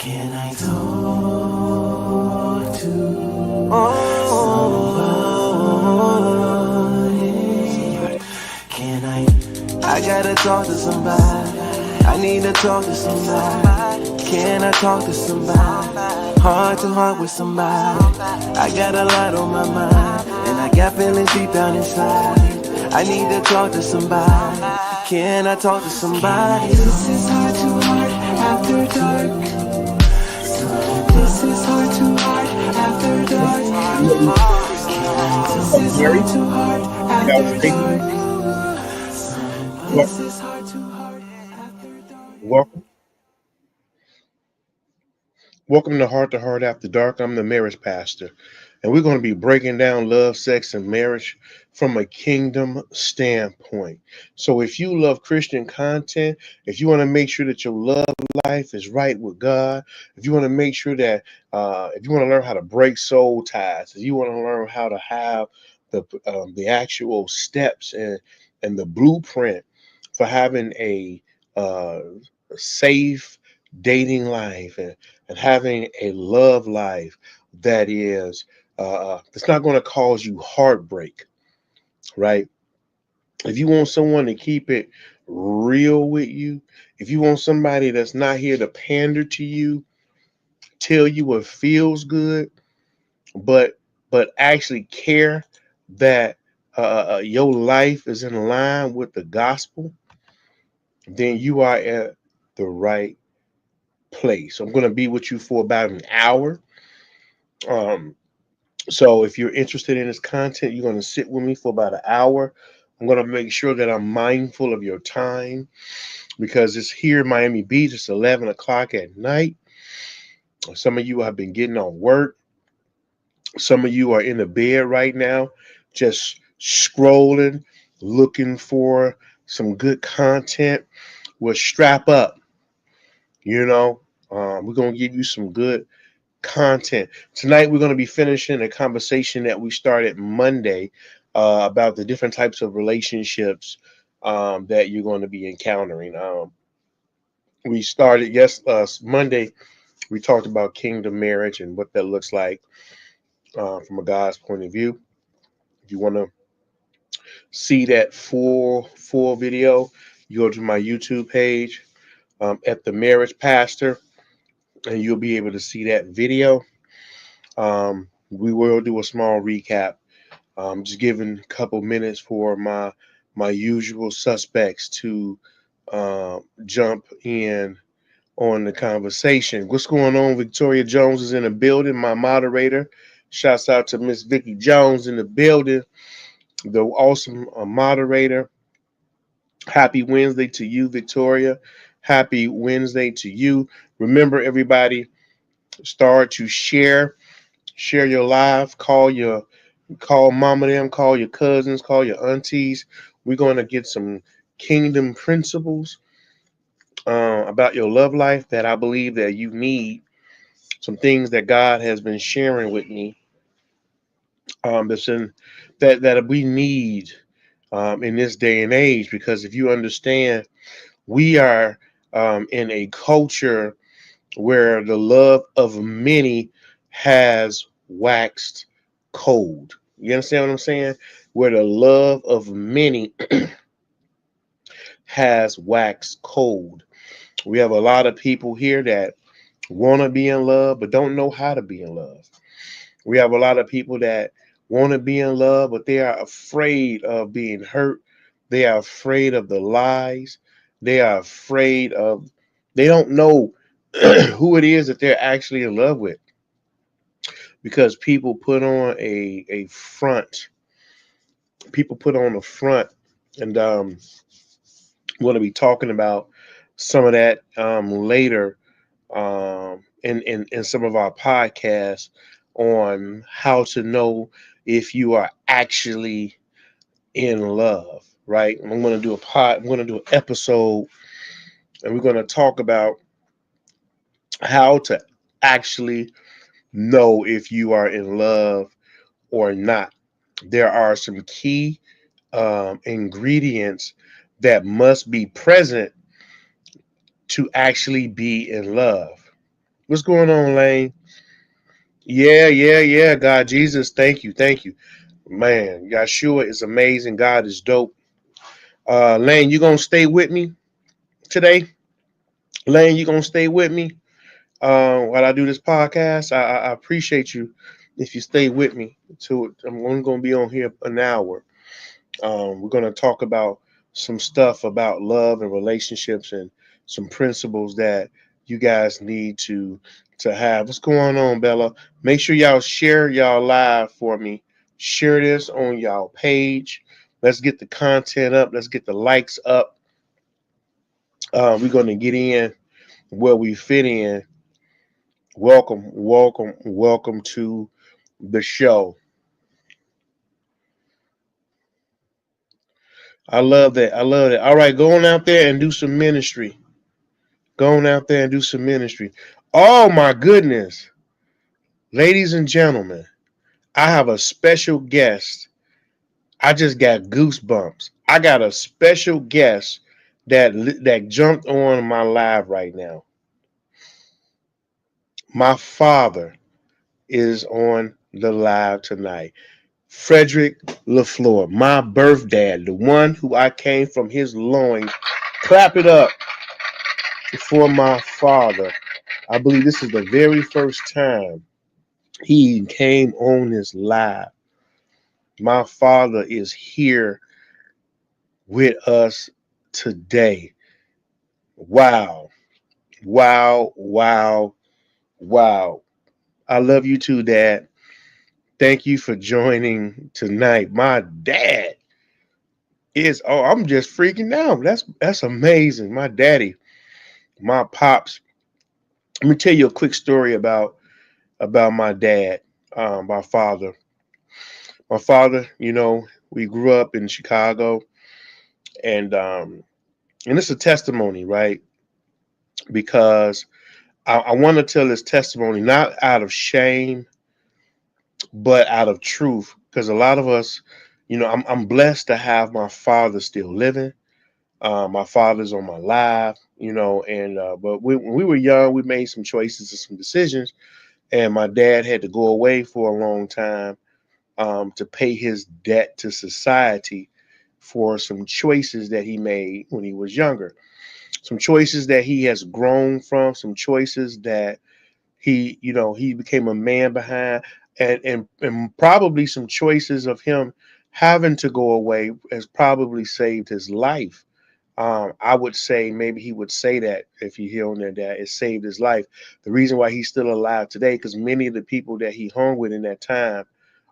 Can I talk to somebody? Can I gotta talk to somebody. I need to talk to somebody. Can I talk to somebody? Heart to heart with somebody. I got a lot on my mind, and I got feelings deep down inside. I need to talk to somebody. Can I talk to somebody? This is heart to heart after dark. This is heart to heart after dark. This is heart to heart after dark. This is heart to heart after dark. Welcome to Heart After Dark. I'm the marriage pastor, and we're going to be breaking down love, sex, and marriage from a kingdom standpoint. So, if you love Christian content, if you want to make sure that your love life is right with God, if you want to make sure that, if you want to learn how to break soul ties, if you want to learn how to have the actual steps and the blueprint for having a uh, safe dating life and having a love life that is that's not going to cause you heartbreak, right? If you want someone to keep it real with you, if you want somebody that's not here to pander to you, tell you what feels good, but actually care that your life is in line with the gospel, then you are at the right place. I'm going to be with you for about an hour. Um, So if you're interested in this content, you're going to sit with me for about an hour. I'm going to make sure that I'm mindful of your time because it's here in Miami Beach. It's 11 o'clock at night. Some of you have been getting on work. Some of you are in the bed right now, just scrolling, looking for some good content. Well, strap up, you know. We're going to give you some good content. Tonight, we're going to be finishing a conversation that we started Monday about the different types of relationships that you're going to be encountering. We started, Monday, we talked about kingdom marriage and what that looks like from a God's point of view. If you want to see that full video, you go to my YouTube page at the Marriage Pastor, and you'll be able to see that video. We will do a small recap. Just giving a couple minutes for my usual suspects to jump in on the conversation. What's going on? Victoria Jones is in the building, my moderator. Shouts out to Miss Vicky Jones in the building, the awesome moderator. Happy Wednesday to you, Victoria. Happy Wednesday to you. Remember, everybody, start to share your live, call mama them, call your cousins, call your aunties. We're going to get some kingdom principles about your love life that I believe that you need. Some things that God has been sharing with me that's in that we need in this day and age. Because if you understand, we are in a culture where the love of many has waxed cold. You understand what I'm saying? Where the love of many has waxed cold. We have a lot of people here that want to be in love but don't know how to be in love. We have a lot of people that want to be in love but they are afraid of being hurt. They are afraid of the lies. They are afraid of, they don't know who it is that they're actually in love with because people put on a front. People put on a front, and we're going to be talking about some of that later in some of our podcasts on how to know if you are actually in love, right? And I'm going to do I'm going to do an episode, and we're going to talk about how to actually know if you are in love or not. There are some key ingredients that must be present to actually be in love. What's going on, Lane? Yeah, yeah, yeah. God, Jesus, thank you, thank you. Man, Yeshua is amazing. God is dope. Lane, you gonna stay with me today? Lane, you gonna stay with me while I do this podcast? I appreciate you if you stay with me. I'm only gonna be on here an hour. We're gonna talk about some stuff about love and relationships and some principles that you guys need to have. What's going on, Bella? Make sure y'all share y'all live for me. Share this on y'all page. Let's get the content up. Let's get the likes up. We're gonna get in where we fit in. Welcome, welcome, welcome to the show. I love that. I love it. All right, go on out there and do some ministry. Go on out there and do some ministry. Oh my goodness. Ladies and gentlemen, I have a special guest. I just got goosebumps. I got a special guest that jumped on my live right now. My father is on the live tonight. Frederick LaFleur, my birth dad, the one who I came from his loins. Clap it up for my father. I believe this is the very first time he came on this live. My father is here with us today. Wow. Wow. Wow. Wow. I love you too, Dad. Thank you for joining tonight. My dad is I'm just freaking out. That's amazing. My daddy, my pops. Let me tell you a quick story about my dad, my father. My father, we grew up in Chicago, and it's a testimony, right? Because I want to tell this testimony not out of shame, but out of truth. Because a lot of us, I'm blessed to have my father still living. My father's on my life, and but when we were young, we made some choices and some decisions, and my dad had to go away for a long time to pay his debt to society for some choices that he made when he was younger, some choices that he has grown from, some choices that he became a man behind, and probably some choices of him having to go away has probably saved his life. I would say maybe he would say that if you hear on there that it saved his life. The reason why he's still alive today, because many of the people that he hung with in that time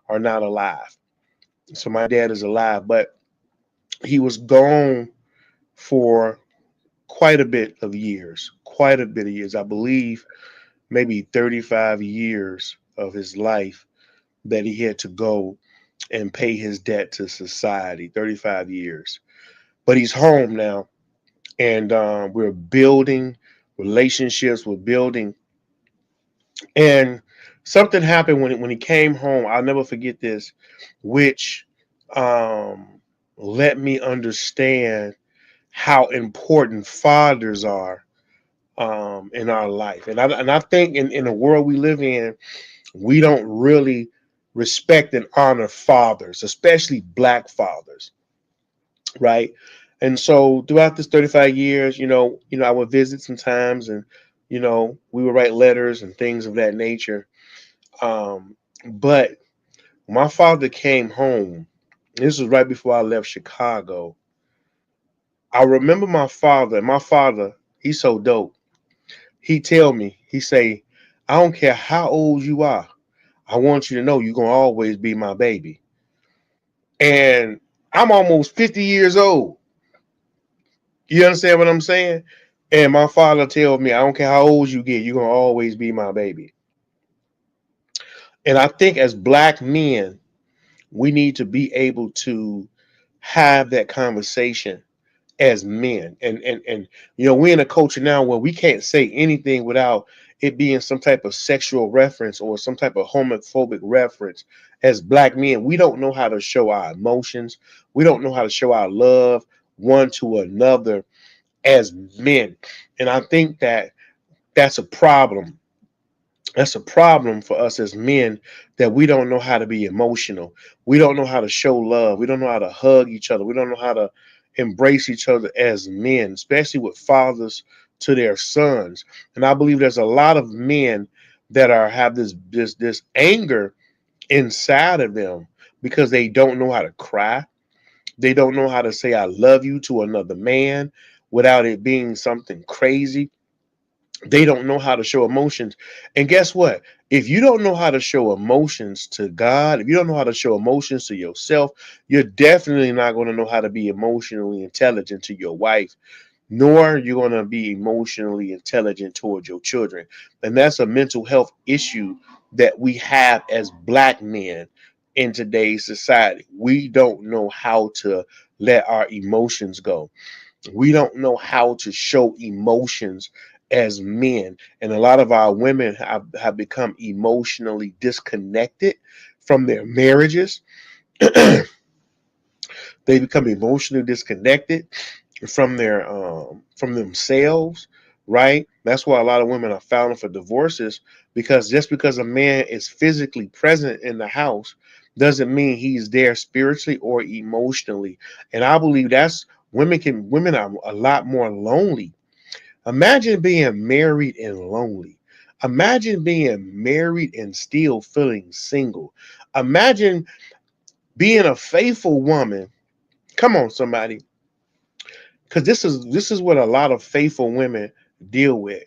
are not alive. So my dad is alive, but he was gone for quite a bit of years, quite a bit of years. I believe maybe 35 years of his life that he had to go and pay his debt to society, 35 years. But he's home now, and we're building relationships, we're building. And something happened when he came home. I'll never forget this, which um, let me understand how important fathers are in our life. And I think in the world we live in, we don't really respect and honor fathers, especially black fathers, right? And so throughout this 35 years, I would visit sometimes, and we would write letters and things of that nature. But my father came home. This was right before I left Chicago. I remember my father. My father, he's so dope. He tell me, he say, I don't care how old you are. I want you to know you're gonna always be my baby. And I'm almost 50 years old. You understand what I'm saying? And my father tells me, I don't care how old you get, you're gonna always be my baby. And I think as black men, we need to be able to have that conversation as men. And we're in a culture now where we can't say anything without it being some type of sexual reference or some type of homophobic reference. As black men, we don't know how to show our emotions. We don't know how to show our love one to another as men. And I think that that's a problem. That's a problem for us as men, that we don't know how to be emotional. We don't know how to show love. We don't know how to hug each other. We don't know how to embrace each other as men, especially with fathers to their sons. And I believe there's a lot of men that are have this anger inside of them because they don't know how to cry. They don't know how to say I love you to another man without it being something crazy. They don't know how to show emotions. And guess what? If you don't know how to show emotions to God, if you don't know how to show emotions to yourself, you're definitely not going to know how to be emotionally intelligent to your wife, nor are you going to be emotionally intelligent towards your children. And that's a mental health issue that we have as black men in today's society. We don't know how to let our emotions go. We don't know how to show emotions as men. And a lot of our women have become emotionally disconnected from their marriages. They become emotionally disconnected from themselves, right? That's why a lot of women are filing for divorces, because just because a man is physically present in the house doesn't mean he's there spiritually or emotionally. And I believe that's women are a lot more lonely. Imagine being married and lonely. Imagine being married and still feeling single. Imagine being a faithful woman. Come on, somebody, because this is what a lot of faithful women deal with.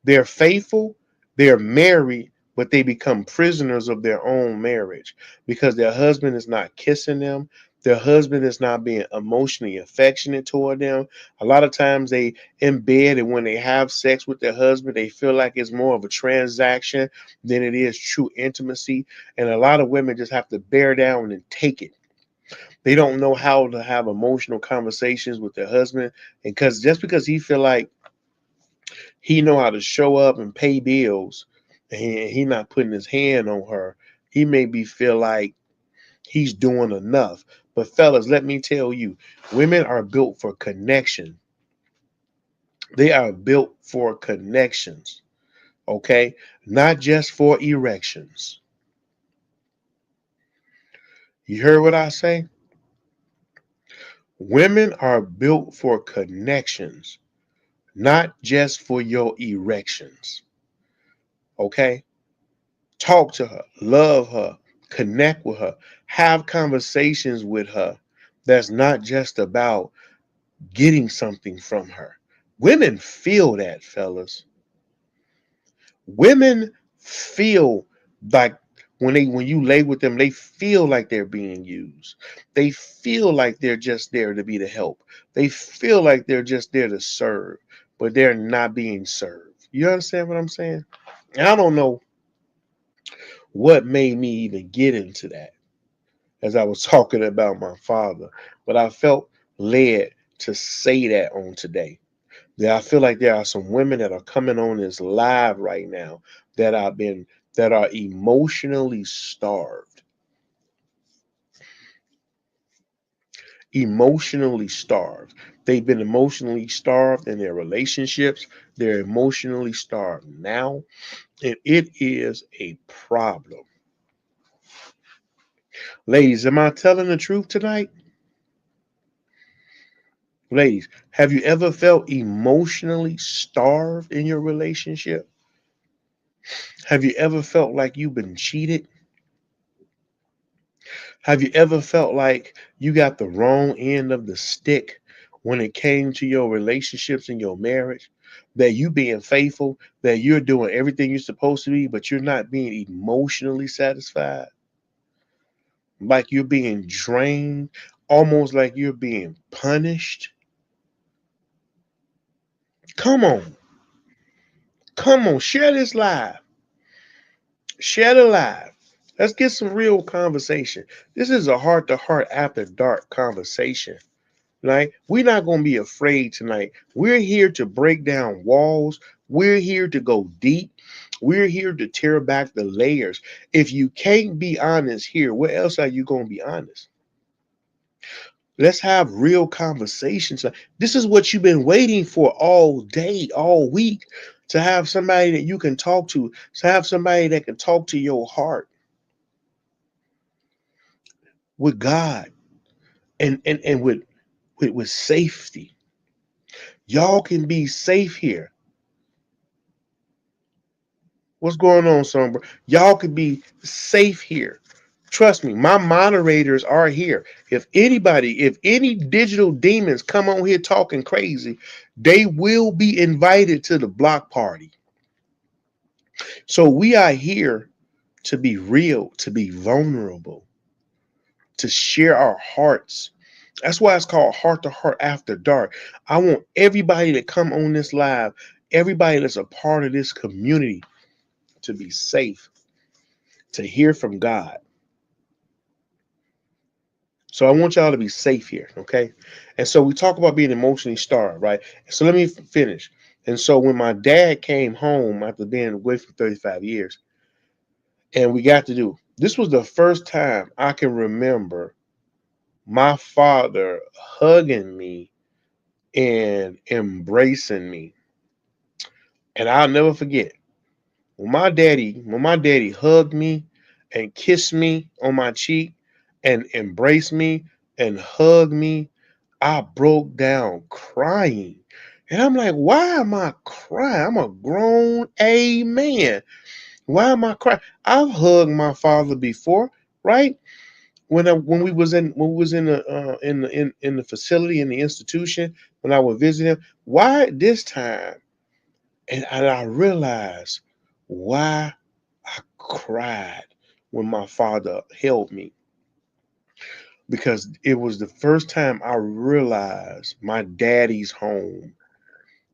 They're faithful, they're married, but they become prisoners of their own marriage because their husband is not kissing them. Their husband is not being emotionally affectionate toward them. A lot of times they in bed, and when they have sex with their husband, they feel like it's more of a transaction than it is true intimacy. And a lot of women just have to bear down and take it. They don't know how to have emotional conversations with their husband, and because just because he feel like he know how to show up and pay bills, and he not putting his hand on her, he maybe feel like he's doing enough. But fellas, let me tell you, women are built for connection. They are built for connections, okay? Not just for erections. You heard what I say? Women are built for connections, not just for your erections, okay? Talk to her, love her, connect with her, have conversations with her that's not just about getting something from her. Women feel that, fellas. Women feel like when you lay with them, they feel like they're being used. They feel like they're just there to be the help. They feel like they're just there to serve, but they're not being served. You understand what I'm saying? And I don't know what made me even get into that as I was talking about my father, but I felt led to say that on today. That I feel like there are some women that are coming on this live right now that are emotionally starved. Emotionally starved. They've been emotionally starved in their relationships. They're emotionally starved now, and it is a problem. Ladies, am I telling the truth tonight? Ladies, have you ever felt emotionally starved in your relationship? Have you ever felt like you've been cheated? Have you ever felt like you got the wrong end of the stick when it came to your relationships and your marriage? That you being faithful, that you're doing everything you're supposed to be, but you're not being emotionally satisfied? Like you're being drained, almost like you're being punished? Come on, come on, share this live. Share the live. Let's get some real conversation. This is a heart to heart after dark conversation. Right? We're not going to be afraid tonight. We're here to break down walls. We're here to go deep. We're here to tear back the layers. If you can't be honest here, where else are you going to be honest? Let's have real conversations. This is what you've been waiting for all day, all week, to have somebody that you can talk to have somebody that can talk to your heart with God and with safety. Y'all can be safe here. What's going on, son, bro? Y'all can be safe here. Trust me, my moderators are here. If any digital demons come on here talking crazy, they will be invited to the block party. So we are here to be real, to be vulnerable, to share our hearts. That's why it's called Heart to Heart After Dark. I want everybody to come on this live, everybody that's a part of this community, to be safe, to hear from God. So I want y'all to be safe here, okay? And so we talk about being emotionally starved, right? So let me finish. And so when my dad came home after being away for 35 years, and we got to do this was the first time I can remember my father hugging me and embracing me. And I'll never forget when my daddy hugged me and kissed me on my cheek and embraced me and hugged me, I broke down crying. And I'm like, why am I crying? I'm a grown A man. Why am I crying? I've hugged my father before, right? When we was in the facility in the institution when I would visit him. Why this time? And I realized why I cried when my father held me, because it was the first time I realized my daddy's home,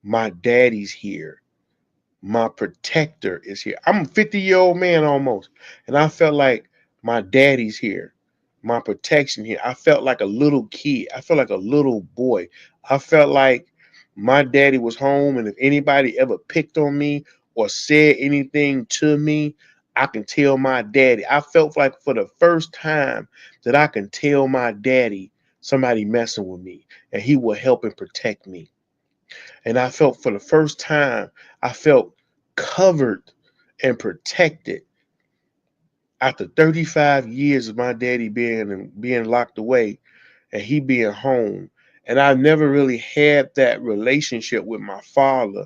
my daddy's here, my protector is here. I'm a 50-year-old man almost, and I felt like my daddy's here, my protection here. I felt like a little kid. I felt like a little boy. I felt like my daddy was home, and if anybody ever picked on me or said anything to me, I can tell my daddy. I felt like for the first time that I can tell my daddy somebody messing with me, and he will help and protect me. And I felt for the first time, I felt covered and protected after 35 years of my daddy being locked away and he being home. And I never really had that relationship with my father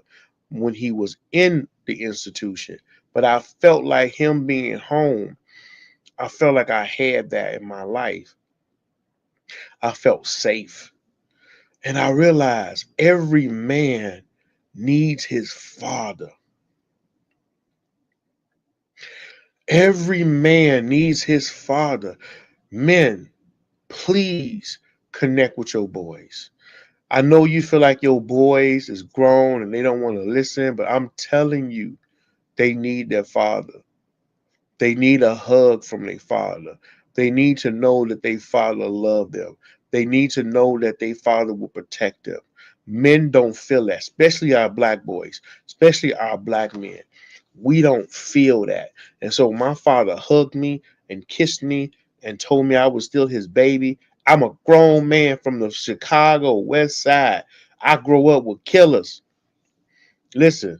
when he was in the institution. But I felt like him being home, I felt like I had that in my life. I felt safe. And I realized every man needs his father. Every man needs his father. Men, please connect with your boys. I know you feel like your boys is grown and they don't want to listen, but I'm telling you, they need their father. They need a hug from their father. They need to know that their father love them. They need to know that their father will protect them. Men don't feel that, especially our black boys, especially our black men. We don't feel that. And so my father hugged me and kissed me and told me I was still his baby. I'm a grown man from the Chicago West Side. I grew up with killers. Listen,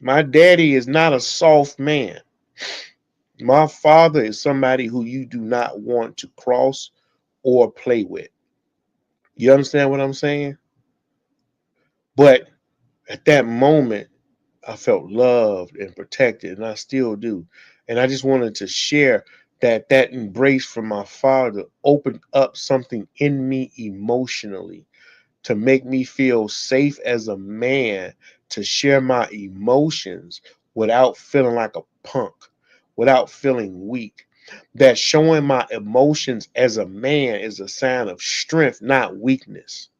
my daddy is not a soft man. My father is somebody who you do not want to cross or play with. You understand what I'm saying? But at that moment, I felt loved and protected, and I still do. And I just wanted to share that embrace from my father opened up something in me emotionally to make me feel safe as a man to share my emotions without feeling like a punk, without feeling weak. That showing my emotions as a man is a sign of strength, not weakness.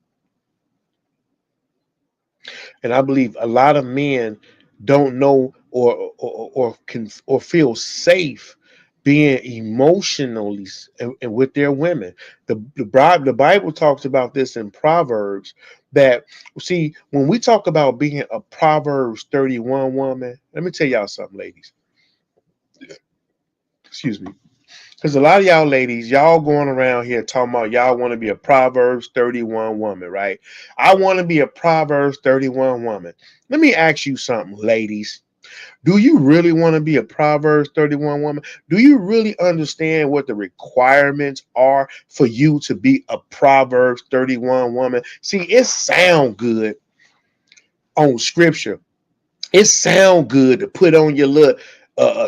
And I believe a lot of men don't know or can or feel safe being emotionally and with their women. The Bible talks about this in Proverbs that, see, when we talk about being a Proverbs 31 woman, let me tell y'all something, ladies. Excuse me. Because a lot of y'all ladies, y'all going around here talking about y'all want to be a Proverbs 31 woman, right? I want to be a Proverbs 31 woman. Let me ask you something, ladies. Do you really want to be a Proverbs 31 woman? Do you really understand what the requirements are for you to be a Proverbs 31 woman? See, it sound good on scripture. It sound good to put on your little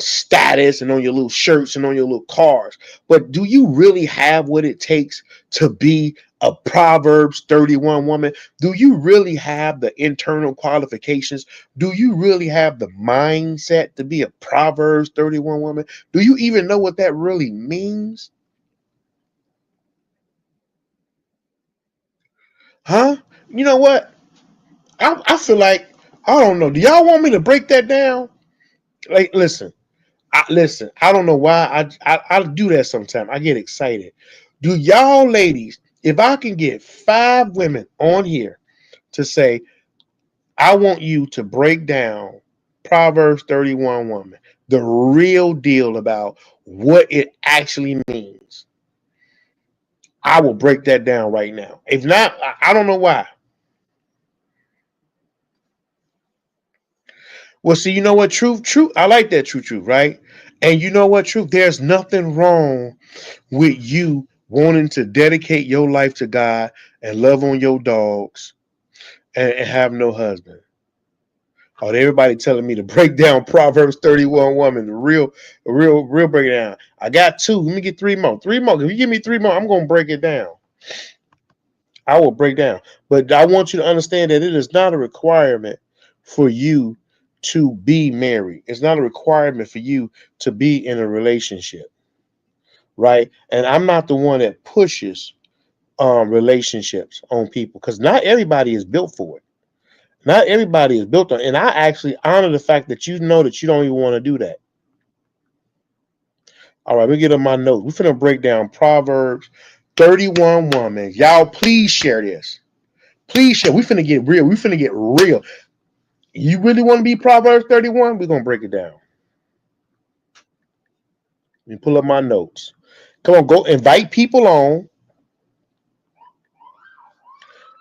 status and on your little shirts and on your little cars. But do you really have what it takes to be a Proverbs 31 woman? Do you really have the internal qualifications? Do you really have the mindset to be a Proverbs 31 woman? Do you even know what that really means? Huh? You know what? I feel like, I don't know. Do y'all want me to break that down? Like, listen. Listen, I don't know why I do that sometimes. I get excited. Do y'all ladies, if I can get 5 women on here to say, I want you to break down Proverbs 31 woman, the real deal about what it actually means, I will break that down right now. If not, I don't know why. Well, see, you know what? Truth. I like that truth, right? And you know what? Truth. There's nothing wrong with you wanting to dedicate your life to God and love on your dogs and have no husband. Oh, everybody telling me to break down Proverbs 31 woman, the real breakdown. I got 2. Let me get 3 more. 3 more. If you give me 3 more, I'm gonna break it down. I will break down. But I want you to understand that it is not a requirement for you to be married. It's not a requirement for you to be in a relationship, right? And I'm not the one that pushes relationships on people because not everybody is built for it. Not everybody is built on, and I actually honor the fact that you know that you don't even want to do that. All right, let me get on my notes. We're finna break down Proverbs 31 woman. Y'all, please share this. Please share. We finna get real. We finna get real. You really want to be Proverbs 31? We're gonna break it down. Let me pull up my notes. Come on, go invite people on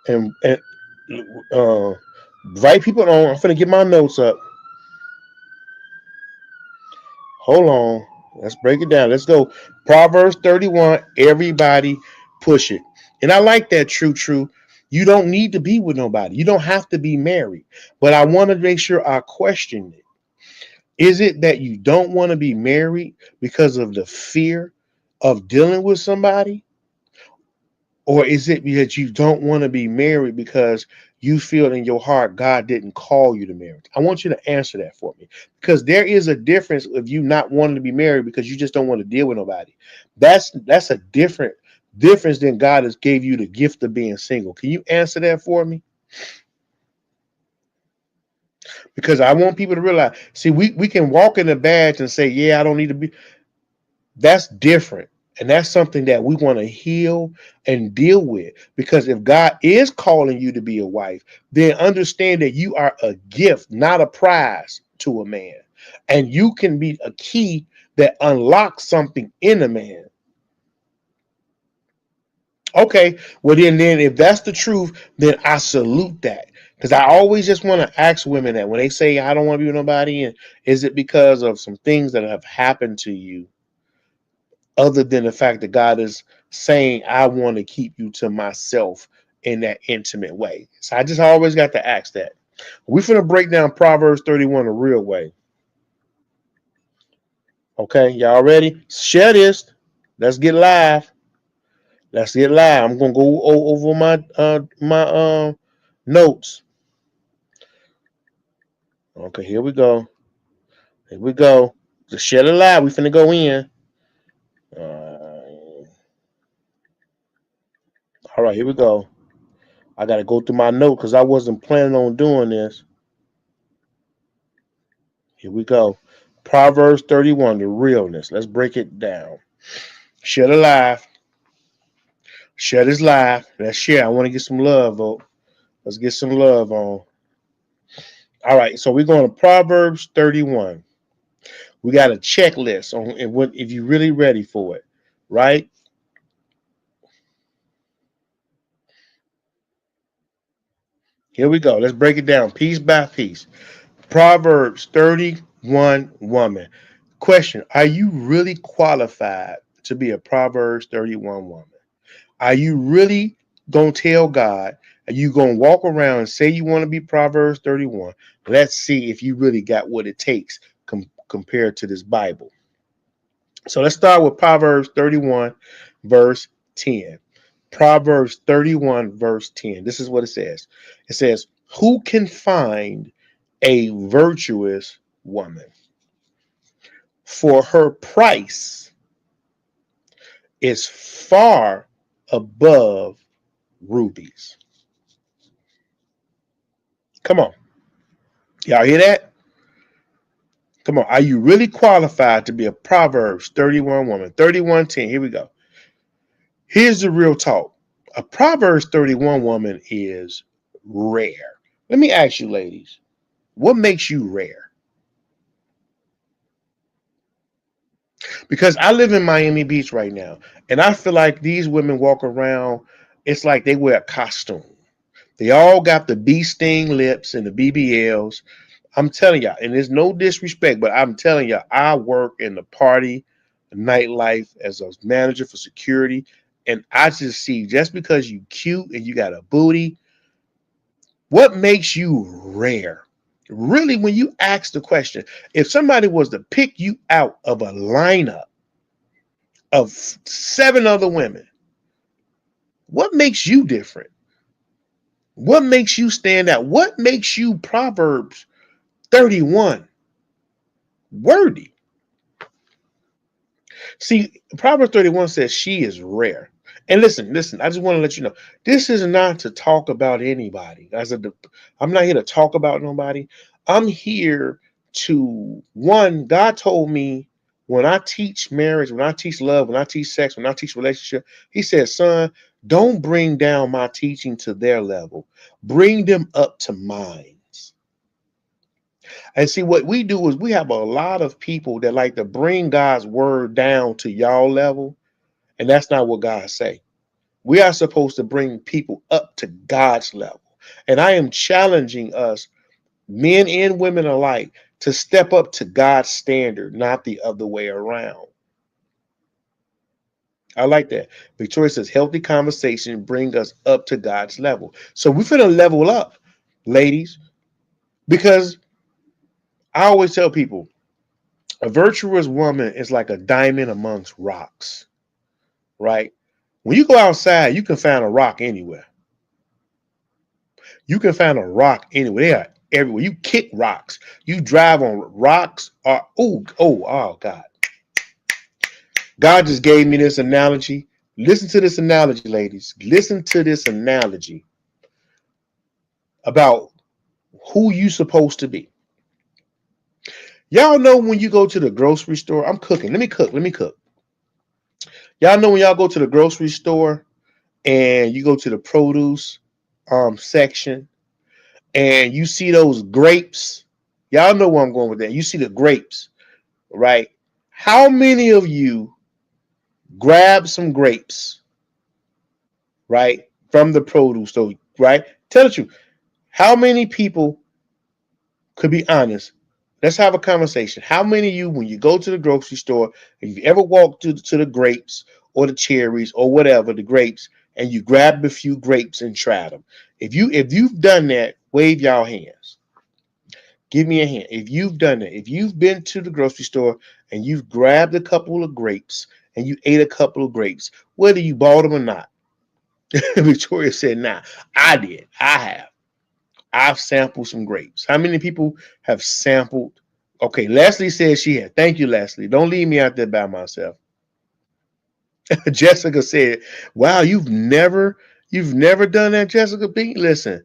and uh, invite people on. I'm finna get my notes up. Hold on. Let's break it down. Let's go. Proverbs 31. Everybody push it. And I like that true. You don't need to be with nobody. You don't have to be married. But I want to make sure I question it. Is it that you don't want to be married because of the fear of dealing with somebody? Or is it because you don't want to be married because you feel in your heart God didn't call you to marriage? I want you to answer that for me because there is a difference of you not wanting to be married because you just don't want to deal with nobody. That's a difference than God has gave you the gift of being single. Can you answer that for me? Because I want people to realize, see, we can walk in the badge and say, yeah, I don't need to be. That's different. And that's something that we want to heal and deal with. Because if God is calling you to be a wife, then understand that you are a gift, not a prize to a man. And you can be a key that unlocks something in a man. Okay, well then if that's the truth, then I salute that. Because I always just want to ask women that when they say I don't want to be with nobody, and is it because of some things that have happened to you? Other than the fact that God is saying, I want to keep you to myself in that intimate way. So I just always got to ask that. We're going to break down Proverbs 31 a real way. Okay, y'all ready? Share this. Let's get live. Let's get live. I'm going to go over my notes. Okay, here we go. Here we go. Just share it live. We finna go in. All right, here we go. I got to go through my note because I wasn't planning on doing this. Here we go. Proverbs 31, the realness. Let's break it down. Share the live. Share this live. Let's share. I want to get some love, though. Let's get some love on. All right, so we're going to Proverbs 31. We got a checklist on and what if you're really ready for it, right? Here we go. Let's break it down piece by piece. Proverbs 31 woman. Question: are you really qualified to be a Proverbs 31 woman? Are you really gonna tell God? Are you gonna walk around and say you want to be Proverbs 31? Let's see if you really got what it takes compared to this Bible. So let's start with Proverbs 31, verse 10. Proverbs 31, verse 10. This is what it says. It says, who can find a virtuous woman? For her price is far above rubies. Come on. Y'all hear that? Come on. Are you really qualified to be a Proverbs 31 woman? 31:10. Here we go. Here's the real talk. A Proverbs 31 woman is rare. Let me ask you, ladies, what makes you rare? Because I live in Miami Beach right now, and I feel like these women walk around, it's like they wear a costume. They all got the bee sting lips and the BBLs. I'm telling y'all, and there's no disrespect, but I'm telling y'all, I work in the party, nightlife as a manager for security, and I just see just because you cute and you got a booty, what makes you rare? Really, when you ask the question, if somebody was to pick you out of a lineup of 7 other women, what makes you different? What makes you stand out? What makes you Proverbs 31 worthy? See, Proverbs 31 says she is rare. And listen, I just want to let you know, this is not to talk about anybody. I'm not here to talk about nobody. I'm here to, one, God told me when I teach marriage, when I teach love, when I teach sex, when I teach relationship, he said, son, don't bring down my teaching to their level. Bring them up to mine. And see, what we do is we have a lot of people that like to bring God's word down to y'all level, and that's not what God say. We are supposed to bring people up to God's level. And I am challenging us, men and women alike, to step up to God's standard, not the other way around. I like that. Victoria says, healthy conversation bring us up to God's level. So we're going to level up, ladies, because I always tell people, a virtuous woman is like a diamond amongst rocks, right? When you go outside, you can find a rock anywhere. You can find a rock anywhere. They are everywhere. You kick rocks. You drive on rocks. Oh, God. God just gave me this analogy. Listen to this analogy, ladies. Listen to this analogy about who you supposed to be. Y'all know when you go to the grocery store, I'm cooking. Let me cook. Y'all know when y'all go to the grocery store and you go to the produce section and you see those grapes. Y'all know where I'm going with that. You see the grapes, right? How many of you grab some grapes, right, from the produce store, right? Tell the truth. How many people could be honest? Let's have a conversation. How many of you, when you go to the grocery store, if you ever walk to the grapes or the cherries or whatever, the grapes, and you grab a few grapes and try them? If you've done that, wave y'all hands. Give me a hand. If you've done it, if you've been to the grocery store and you've grabbed a couple of grapes and you ate a couple of grapes, whether you bought them or not. Victoria said, nah, I did. I have. I've sampled some grapes. How many people have sampled? Okay, Leslie says she had. Thank you, Leslie. Don't leave me out there by myself. Jessica said, wow, you've never done that, Jessica B. Listen,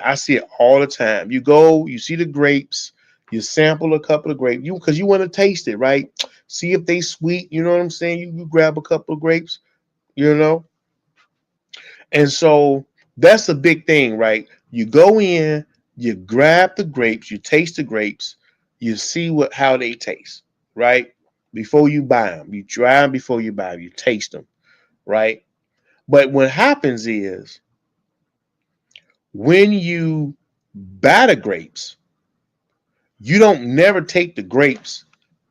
I see it all the time. You go, you see the grapes, you sample a couple of grapes, because you want to taste it, right? See if they sweet. You know what I'm saying? You grab a couple of grapes, you know. And so that's a big thing, right? You go in, you grab the grapes, you taste the grapes, You see how they taste, right? Before you buy them, you try them before you buy them. You taste them, right? But what happens is when you buy the grapes, you don't never take the grapes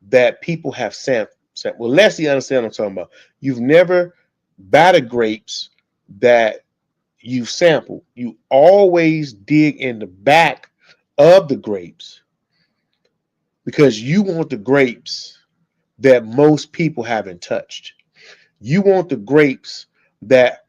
that people have sent. Well, Leslie, understand what I'm talking about. You've never buy the grapes that you sample. You always dig in the back of the grapes because you want the grapes that most people haven't touched. You want the grapes that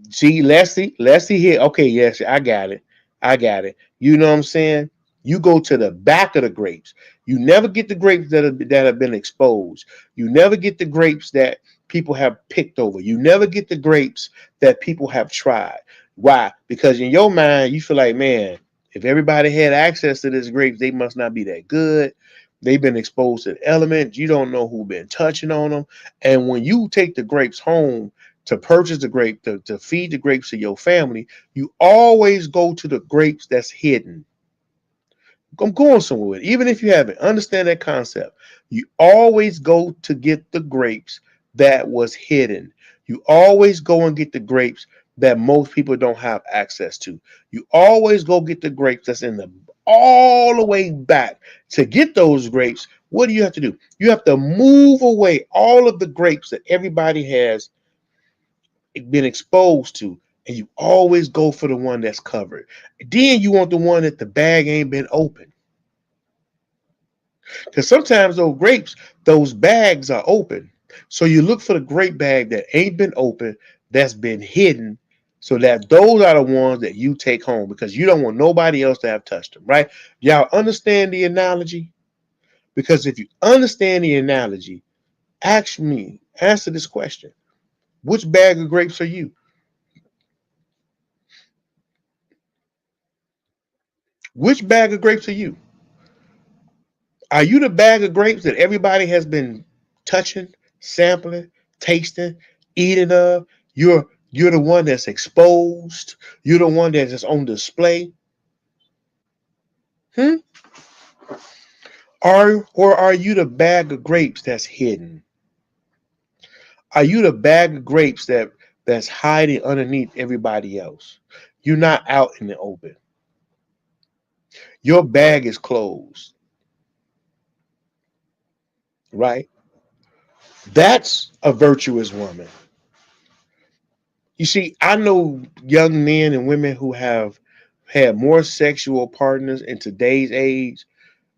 see Leslie here. Okay, yes, I got it. I got it. You know what I'm saying? You go to the back of the grapes. You never get the grapes that have been exposed. You never get the grapes that people have picked over. You never get the grapes that people have tried. Why? Because in your mind, you feel like, man, if everybody had access to this grapes, they must not be that good. They've been exposed to the elements. You don't know who been touching on them. And when you take the grapes home to purchase the grape, to feed the grapes to your family, you always go to the grapes that's hidden. I'm going somewhere with it. Even if you haven't understand that concept, you always go to get the grapes that was hidden. You always go and get the grapes that most people don't have access to. You always go get the grapes that's in the all the way back. To get those grapes, what do you have to do? You have to move away all of the grapes that everybody has been exposed to, and you always go for the one that's covered. Then you want the one that the bag ain't been open. Because sometimes those grapes, those bags are open. So you look for the grape bag that ain't been open, that's been hidden, so that those are the ones that you take home because you don't want nobody else to have touched them, right? Y'all understand the analogy? Because if you understand the analogy, answer this question. Which bag of grapes are you? Which bag of grapes are you? Are you the bag of grapes that everybody has been touching, sampling, tasting, eating of? You're the one that's exposed. You're the one that's on display. Hmm? Or are you the bag of grapes that's hidden? Are you the bag of grapes that's hiding underneath everybody else? You're not out in the open. Your bag is closed, right? That's a virtuous woman. You see, I know young men and women who have had more sexual partners in today's age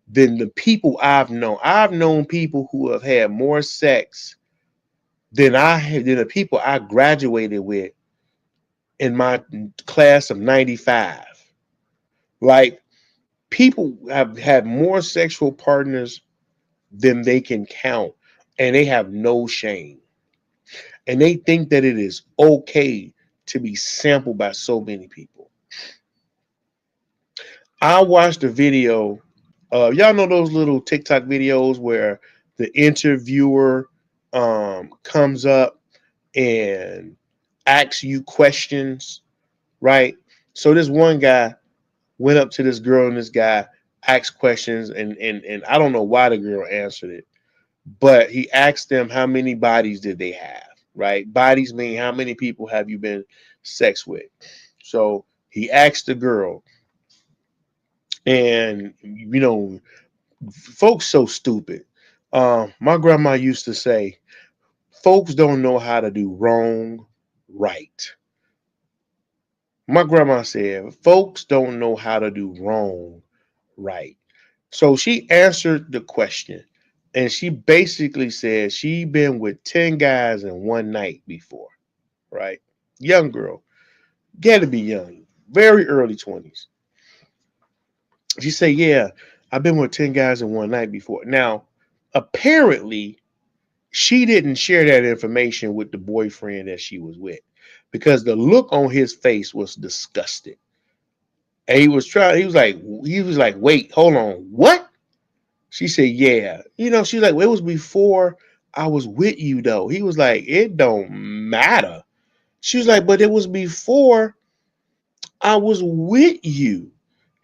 than the people I've known. I've known people who have had more sex than the people I graduated with in my class of 95. Like people have had more sexual partners than they can count, and they have no shame. And they think that it is okay to be sampled by so many people. I watched a video. Y'all know those little TikTok videos where the interviewer comes up and asks you questions, right? So this one guy went up to this girl and this guy asked questions, and I don't know why the girl answered it, but he asked them how many bodies did they have, right? Bodies mean how many people have you been sex with. So he asked the girl, and folks so stupid. My grandma used to say, folks don't know how to do wrong right. My grandma said, folks don't know how to do wrong right. So she answered the question, and she basically said she been with 10 guys in one night before, right? Young girl, got to be young, very early 20s. She said, yeah, I've been with 10 guys in one night before. Now, apparently, she didn't share that information with the boyfriend that she was with because the look on his face was disgusted. And he was like, wait, hold on, what? She said, yeah. She's like, well, it was before I was with you though. He was like, it don't matter. She was like, but it was before I was with you.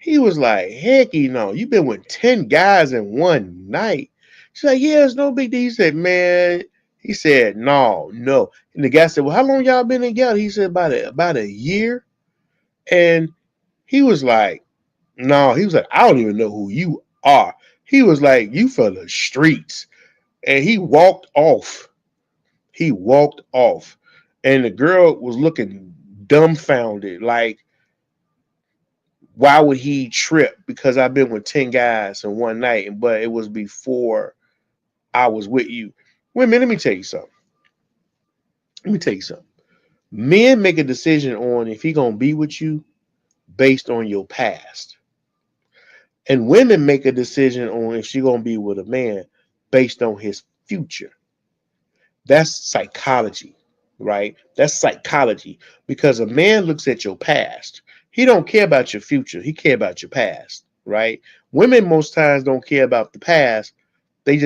He was like, heck, you've been with 10 guys in one night. She's like, yeah, it's no big deal. He said, man, he said, no, no. And the guy said, well, how long y'all been together? He said, about a year. And he was like, no, he was like, I don't even know who you are. He was like, you from the streets. And he walked off. He walked off. And the girl was looking dumbfounded, like, why would he trip? Because I've been with 10 guys in one night, but it was before I was with you. Wait a minute, let me tell you something. Let me tell you something. Men make a decision on if he gonna be with you based on your past. And women make a decision on if she gonna be with a man based on his future. That's psychology, right? That's psychology. Because a man looks at your past. He don't care about your future. He care about your past, right? Women most times don't care about the past. They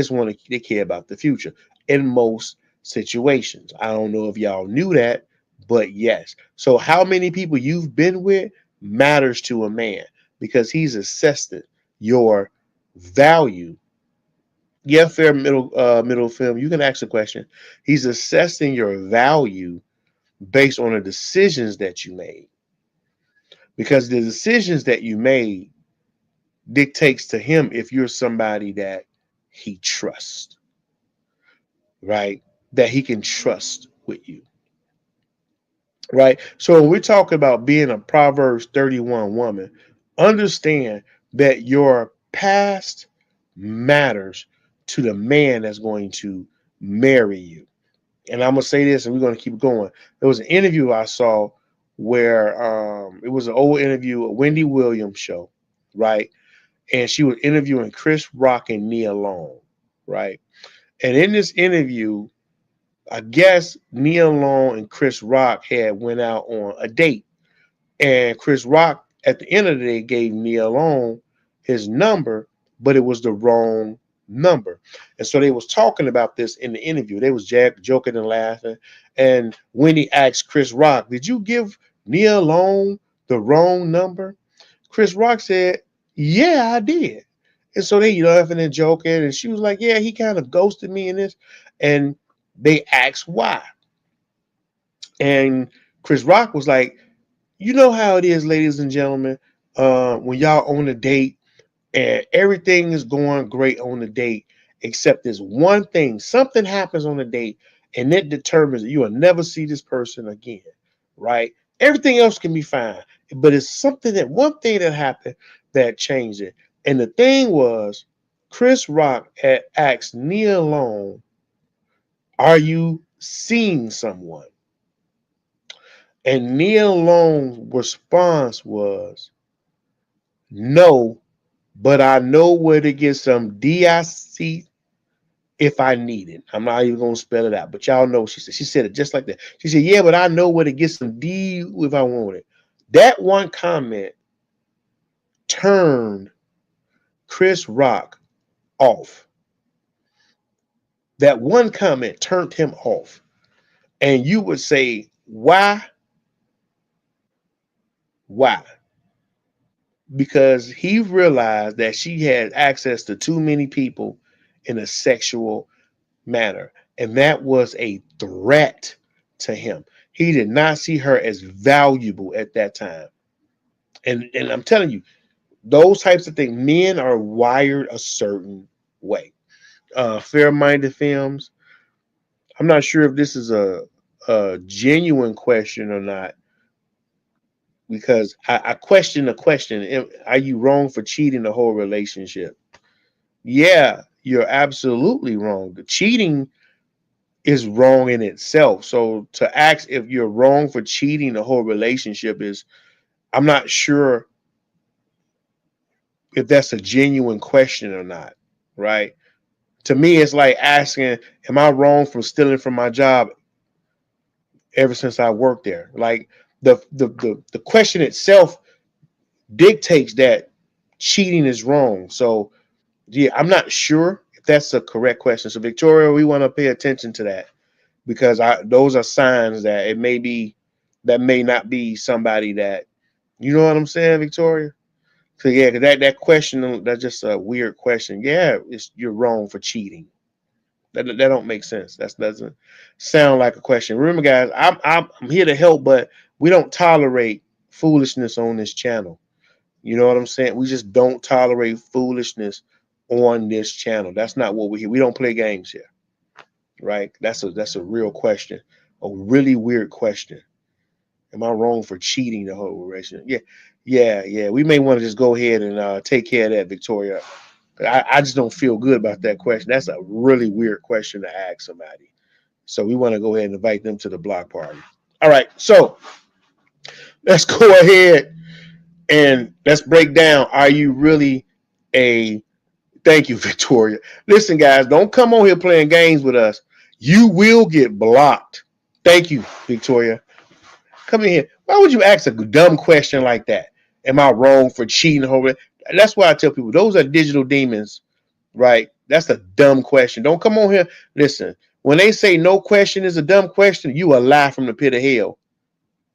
care about the future in most situations. I don't know if y'all knew that, but yes. So how many people you've been with matters to a man because he's assessed your value. Yeah, fair middle film. You can ask a question. He's assessing your value based on the decisions that you made. Because the decisions that you made dictates to him if you're somebody that he trusts, right? That he can trust with you, right? So when we're talking about being a Proverbs 31 woman, understand that your past matters to the man that's going to marry you. And I'm gonna say this, and we're gonna keep going. There was an interview I saw where it was an old interview, a Wendy Williams show, right? And she was interviewing Chris Rock and Nia Long, right? And in this interview, I guess Nia Long and Chris Rock had went out on a date, and Chris Rock at the end of the day gave Nia Long his number, but it was the wrong number. And so they was talking about this in the interview. They was joking and laughing. And Wendy asked Chris Rock, "Did you give Nia Long the wrong number?" Chris Rock said, "Yeah, I did." And so they laughing and joking, and she was like, "Yeah, he kind of ghosted me in this." And they asked why. And Chris Rock was like, "You know how it is, ladies and gentlemen, when y'all on a date and everything is going great on the date, except this one thing, something happens on the date, and it determines that you will never see this person again, right? Everything else can be fine, but it's something that one thing that happened that changed it. And the thing was, Chris Rock had asked Nia Long, "Are you seeing someone?" And Nia Long's response was, "No, but I know where to get some DIC if I need it." I'm not even gonna spell it out, but y'all know what she said. She said it just like that. She said, "Yeah, but I know where to get some D if I want it." That one comment turned Chris Rock off. That one comment turned him off. And you would say, why? Why? Because he realized that she had access to too many people in a sexual manner. And that was a threat to him. He did not see her as valuable at that time. And I'm telling you, those types of things, men are wired a certain way. Fair-minded films. I'm not sure if this is a genuine question or not, because I question the question. Are you wrong for cheating the whole relationship? Yeah, you're absolutely wrong. The cheating is wrong in itself. So to ask if you're wrong for cheating the whole relationship is, I'm not sure if that's a genuine question or not, right? To me, it's like asking, am I wrong for stealing from my job ever since I worked there? Like the question itself dictates that cheating is wrong. So yeah, I'm not sure if that's a correct question. So Victoria, we want to pay attention to that because those are signs that it may not be somebody that, you know what I'm saying, Victoria? So yeah, 'cause that question, that's just a weird question. Yeah, you're wrong for cheating. That don't make sense. That doesn't sound like a question. Remember, guys, I'm here to help, but we don't tolerate foolishness on this channel. You know what I'm saying? We just don't tolerate foolishness on this channel. That's not what we here. We don't play games here, right? That's a real question, a really weird question. Am I wrong for cheating the whole relationship? Yeah, yeah. We may want to just go ahead and take care of that, Victoria. I just don't feel good about that question. That's a really weird question to ask somebody. So we want to go ahead and invite them to the block party. All right, so let's go ahead and let's break down. Are you really a Thank you, Victoria. Listen, guys, don't come on here playing games with us. You will get blocked. Thank you, Victoria. Come in here. Why would you ask a dumb question like that? Am I wrong for cheating? That's why I tell people those are digital demons, right? That's a dumb question. Don't come on here. Listen, when they say no question is a dumb question, you are lie from the pit of hell.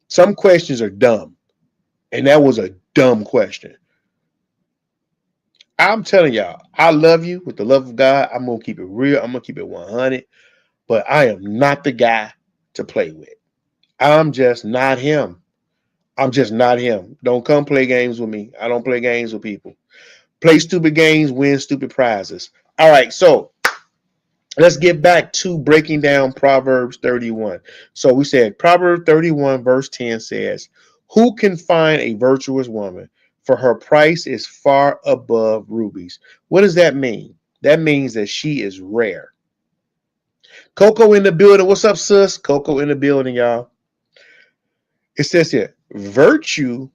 Some questions are dumb, and that was a dumb question. I'm telling y'all, I love you with the love of God. I'm gonna keep it real. I'm gonna keep it 100. But I am not the guy to play with. I'm just not him. I'm just not him. Don't come play games with me. I don't play games with people. Play stupid games, win stupid prizes. All right, so let's get back to breaking down Proverbs 31. So we said Proverbs 31, verse 10 says, "Who can find a virtuous woman? For her price is far above rubies." What does that mean? That means that she is rare. Coco in the building. What's up, sis? Coco in the building, y'all. It says here, virtue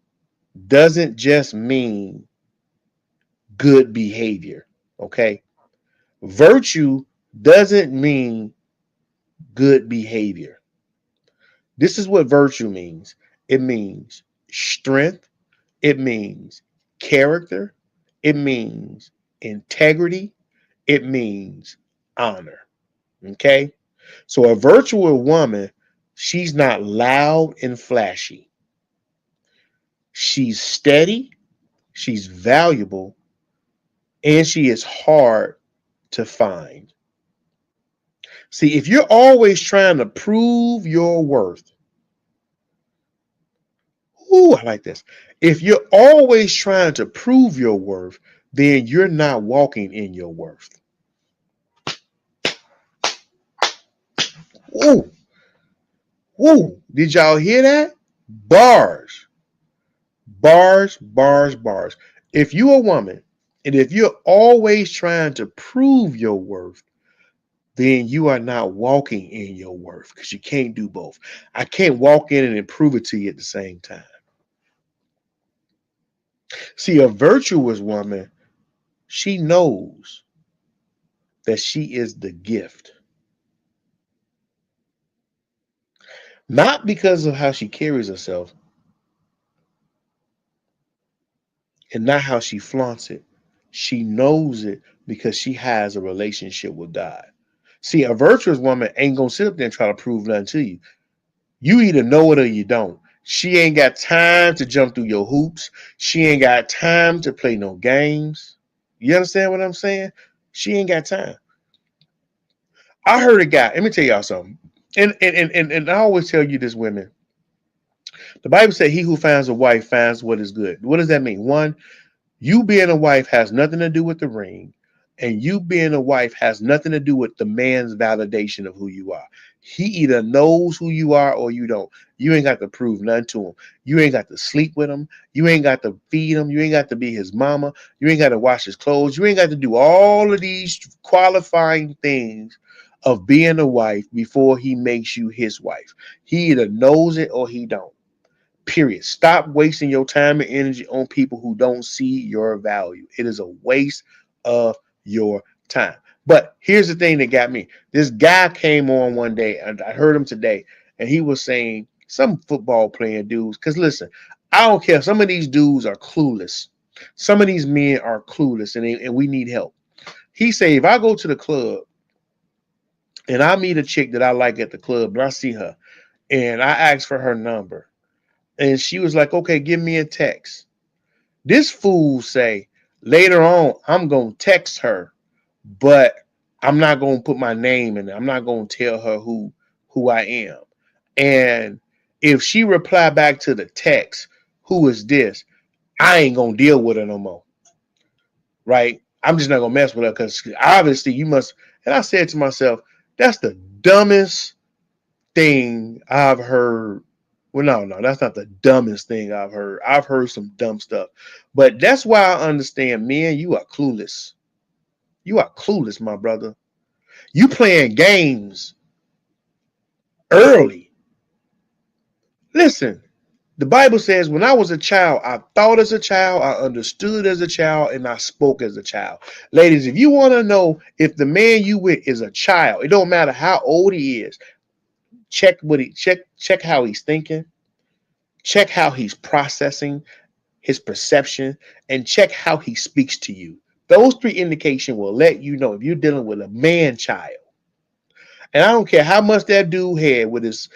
doesn't just mean good behavior. Okay. Virtue doesn't mean good behavior. This is what virtue means. It means strength. It means character. It means integrity. It means honor. Okay. So a virtuous woman, she's not loud and flashy. She's steady. She's valuable. And she is hard to find. See, if you're always trying to prove your worth, ooh, I like this. If you're always trying to prove your worth, then you're not walking in your worth. Ooh, ooh, did y'all hear that? Bars, bars, bars, bars. If you're a woman and if you're always trying to prove your worth, then you are not walking in your worth because you can't do both. I can't walk in and prove it to you at the same time. See, a virtuous woman, she knows that she is the gift, not because of how she carries herself and not how she flaunts it. She knows it because she has a relationship with God. See, a virtuous woman ain't gonna sit up there and try to prove nothing to you. You either know it or you don't. She ain't got time to jump through your hoops. She ain't got time to play no games. You understand what I'm saying? She ain't got time. I heard a guy, let me tell y'all something. And I always tell you this, women. The Bible said, "He who finds a wife finds what is good." What does that mean? One, you being a wife has nothing to do with the ring, and you being a wife has nothing to do with the man's validation of who you are. He either knows who you are or you don't. You ain't got to prove nothing to him. You ain't got to sleep with him. You ain't got to feed him. You ain't got to be his mama. You ain't got to wash his clothes. You ain't got to do all of these qualifying things of being a wife before he makes you his wife. He either knows it or he don't. Period. Stop wasting your time and energy on people who don't see your value. It is a waste of your time. But here's the thing that got me. This guy came on one day, and I heard him today, and he was saying some football playing dudes. Because listen, I don't care. Some of these dudes are clueless. Some of these men are clueless, and we need help. He said, if I go to the club and I meet a chick that I like at the club, and I see her, and I ask for her number, and she was like, okay, give me a text. This fool say later on, I'm gonna text her, but I'm not gonna put my name in it. I'm not gonna tell her who I am. And if she reply back to the text, who is this? I ain't gonna deal with her no more. Right? I'm just not gonna mess with her because obviously you must. And I said to myself, that's the dumbest thing I've heard. Well, no, that's not the dumbest thing I've heard. I've heard some dumb stuff, but that's why I understand, men. You are clueless. You are clueless, my brother. You playing games early. Listen, the Bible says, when I was a child, I thought as a child, I understood as a child, and I spoke as a child. Ladies, if you want to know if the man you with is a child, it don't matter how old he is. Check how he's thinking, check how he's processing his perception, and check how he speaks to you. Those three indications will let you know if you're dealing with a man child. And I don't care how much that dude had with his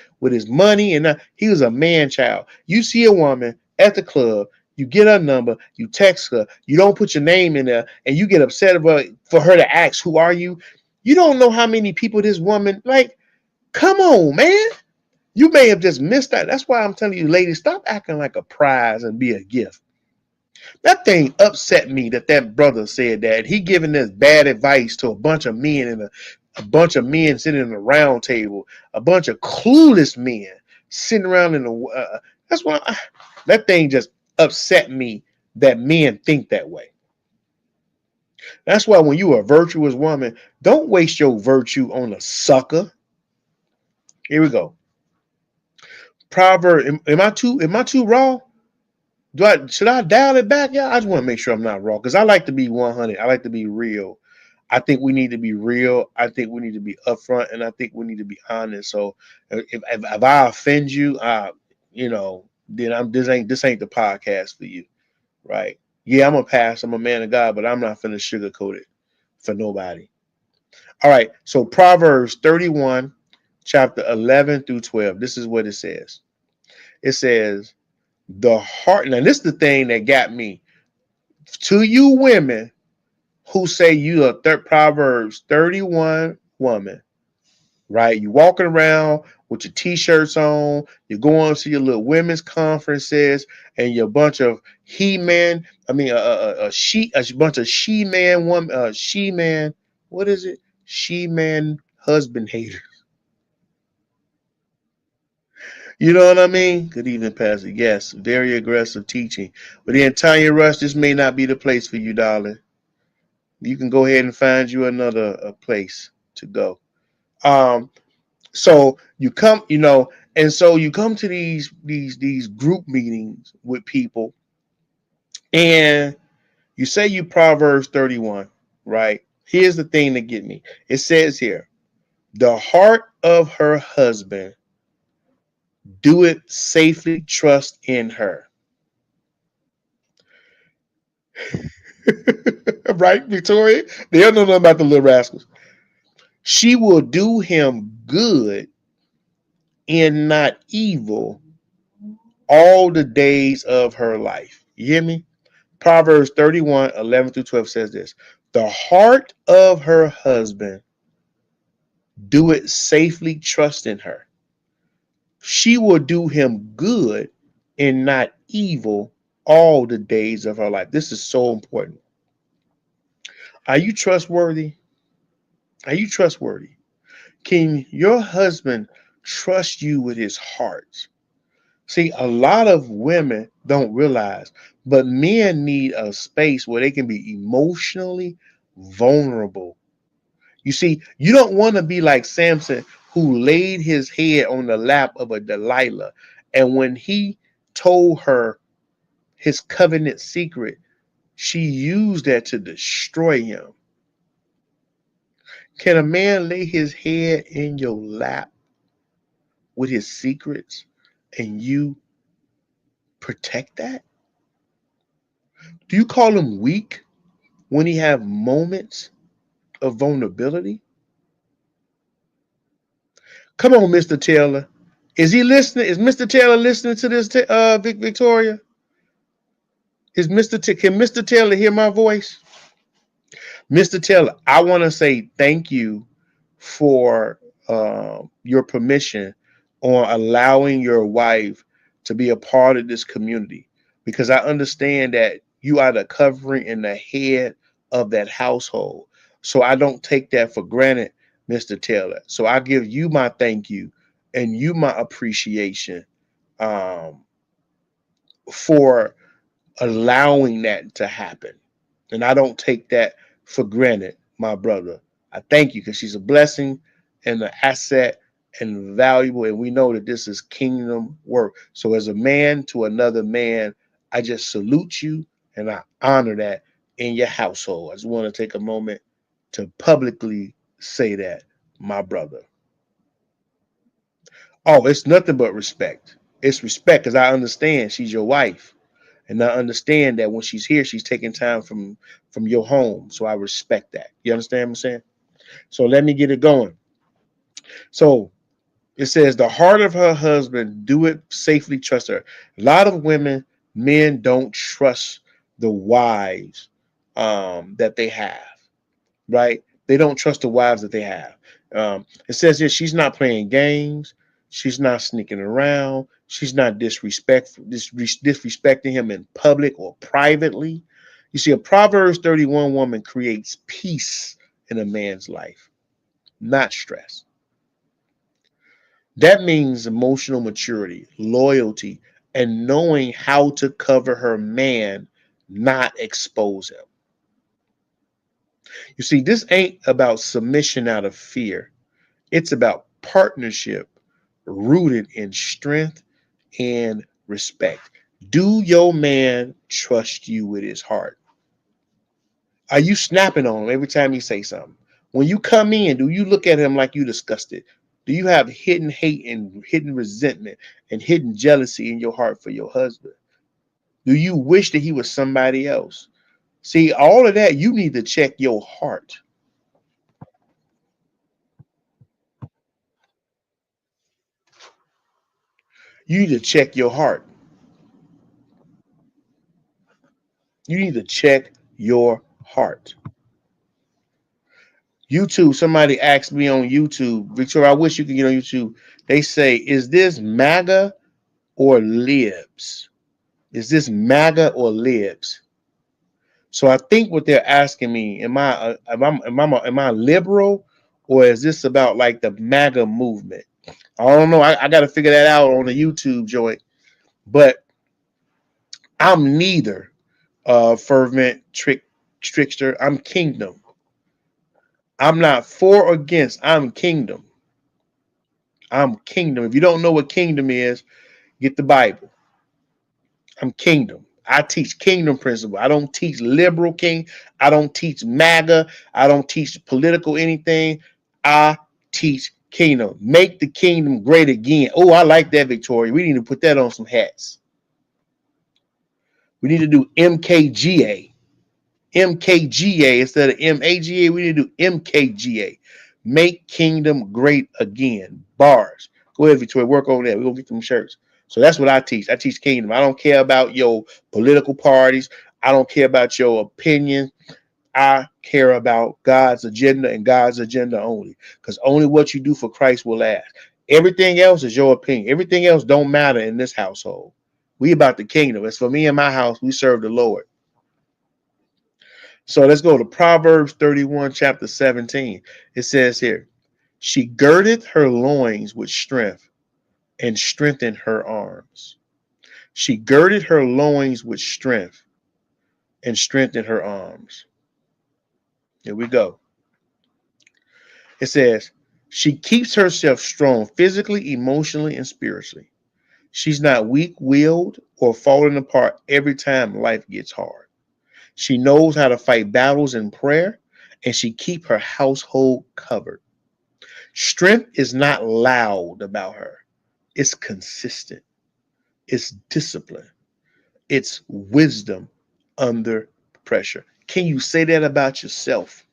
money, and he was a man child. You see a woman at the club, you get her number, you text her, you don't put your name in there, and you get upset about for her to ask, "Who are you?" You don't know how many people this woman like. Come on, man. You may have just missed that. That's why I'm telling you, ladies, stop acting like a prize and be a gift. That thing upset me that brother said that. He giving this bad advice to a bunch of men and a bunch of men sitting in a round table, a bunch of clueless men sitting around in the. That's why that thing just upset me that men think that way. That's why when you are a virtuous woman, don't waste your virtue on a sucker. Here we go. Proverb. Am I too raw? Should I dial it back? Yeah, I just want to make sure I'm not wrong because I like to be 100. I like to be real. I think we need to be real. I think we need to be upfront, and I think we need to be honest. So if I offend you, then this ain't the podcast for you, right? Yeah, I'm a pastor, I'm a man of God, but I'm not finna sugarcoat it for nobody. All right. So Proverbs 31, chapter 11 through 12. This is what it says. It says, the heart. Now, this is the thing that got me. To you women who say you are Proverbs 31 woman, right? You walking around with your t-shirts on, you're going to your little women's conferences, and you're a bunch of he-man, a bunch of she-man woman, she-man, what is it? She-man husband hater. You know what I mean? Good evening, Pastor. Yes, very aggressive teaching. But then Tanya Rush, this may not be the place for you, darling. You can go ahead and find you another place to go. Um, so you come, and so you come to these group meetings with people, and you say you Proverbs 31, right? Here's the thing that get me. It says here, the heart of her husband do it safely trust in her. Right, Victoria? They don't know nothing about the little rascals. She will do him good and not evil all the days of her life. You hear me? Proverbs 31, 11 through 12 says this. The heart of her husband do it safely trust in her. She will do him good and not evil all the days of her life. This is so important. Are you trustworthy? Are you trustworthy? Can your husband trust you with his heart? See, a lot of women don't realize, but men need a space where they can be emotionally vulnerable. You see, you don't want to be like Samson, who laid his head on the lap of a Delilah. And when he told her his covenant secret, she used that to destroy him. Can a man lay his head in your lap with his secrets and you protect that? Do you call him weak when he have moments of vulnerability? Come on, Mr. Taylor. Is he listening? Is Mr. Taylor listening to this, Victoria? Is can Mr. Taylor hear my voice? Mr. Taylor, I want to say thank you for your permission on allowing your wife to be a part of this community, because I understand that you are the covering and the head of that household. So I don't take that for granted, Mr. Taylor. So I give you my thank you and you my appreciation um, for allowing that to happen. And I don't take that for granted, my brother. I thank you because she's a blessing and an asset and valuable. And we know that this is kingdom work. So, as a man to another man, I just salute you and I honor that in your household. I just want to take a moment to publicly say that, my brother. Oh, it's nothing but respect. It's respect because I understand she's your wife. And I understand that when she's here, she's taking time from your home. So I respect that. You understand what I'm saying? So let me get it going. So it says the heart of her husband, do it safely, trust her. A lot of men don't trust the wives that they have, right? They don't trust the wives that they have. It says here she's not playing games. She's not sneaking around. She's not disrespecting him in public or privately. You see, a Proverbs 31 woman creates peace in a man's life, not stress. That means emotional maturity, loyalty, and knowing how to cover her man, not expose him. You see, this ain't about submission out of fear. It's about partnership rooted in strength and respect. Do your man trust you with his heart? Are you snapping on him every time you say something? When you come in, do you look at him like you disgusted? Do you have hidden hate and hidden resentment and hidden jealousy in your heart for your husband? Do you wish that he was somebody else? See, all of that, you need to check your heart. You need to check your heart. You need to check your heart. YouTube, somebody asked me on YouTube, Victoria, I wish you could get on YouTube. They say, is this MAGA or libs? Is this MAGA or libs? So I think what they're asking me, am I liberal, or is this about like the MAGA movement? I don't know. I got to figure that out on the YouTube joint. But I'm neither fervent trickster. I'm kingdom. I'm not for or against. I'm kingdom. I'm kingdom. If you don't know what kingdom is, get the Bible. I'm kingdom. I teach kingdom principle. I don't teach liberal king. I don't teach MAGA. I don't teach political anything. I teach kingdom. Make the kingdom great again. Oh, I like that, Victoria. We need to put that on some hats. We need to do MKGA. MKGA instead of MAGA. We need to do MKGA. Make kingdom great again. Bars. Go ahead, Victoria. Work on that. We're going to get them shirts. So that's what I teach. I teach kingdom. I don't care about your political parties. I don't care about your opinion. I care about God's agenda and God's agenda only. Because only what you do for Christ will last. Everything else is your opinion. Everything else don't matter in this household. We about the kingdom. As for me and my house, we serve the Lord. So let's go to Proverbs 31, chapter 17. It says here, she girded her loins with strength and strengthened her arms. She girded her loins with strength and strengthened her arms. Here we go. It says, she keeps herself strong physically, emotionally, and spiritually. She's not weak-willed or falling apart every time life gets hard. She knows how to fight battles in prayer, and she keeps her household covered. Strength is not loud about her. It's consistent. It's discipline. It's wisdom under pressure. Can you say that about yourself?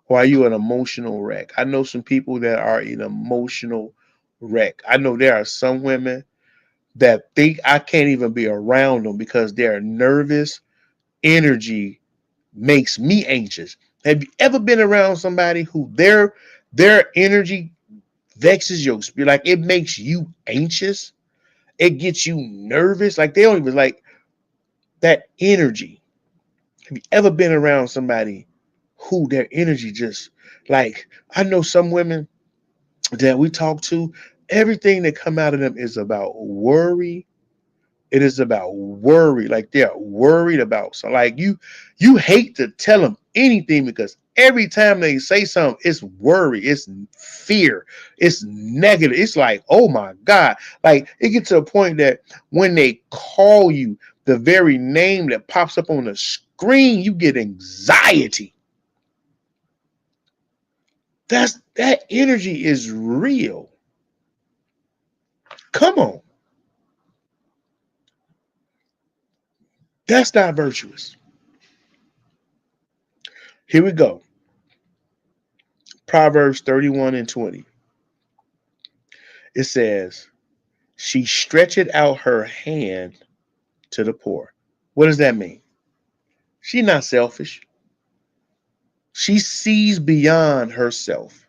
Or are you an emotional wreck? I know some people that are an emotional wreck. I know there are some women that think I can't even be around them because their nervous energy makes me anxious. Have you ever been around somebody who their energy vexes your spirit? Like it makes you anxious. It gets you nervous. Like they don't even like that energy. Have you ever been around somebody who their energy just like I know some women that we talk to, everything that come out of them is about worry. It is about worry. Like they're worried about. So like you hate to tell them anything because every time they say something, it's worry, it's fear, it's negative. It's like, oh my God. Like it gets to a point that when they call you, the very name that pops up on the screen, you get anxiety. That energy is real. Come on. That's not virtuous. Here we go. Proverbs 31 and 20. It says, she stretched out her hand to the poor. What does that mean? She's not selfish. She sees beyond herself.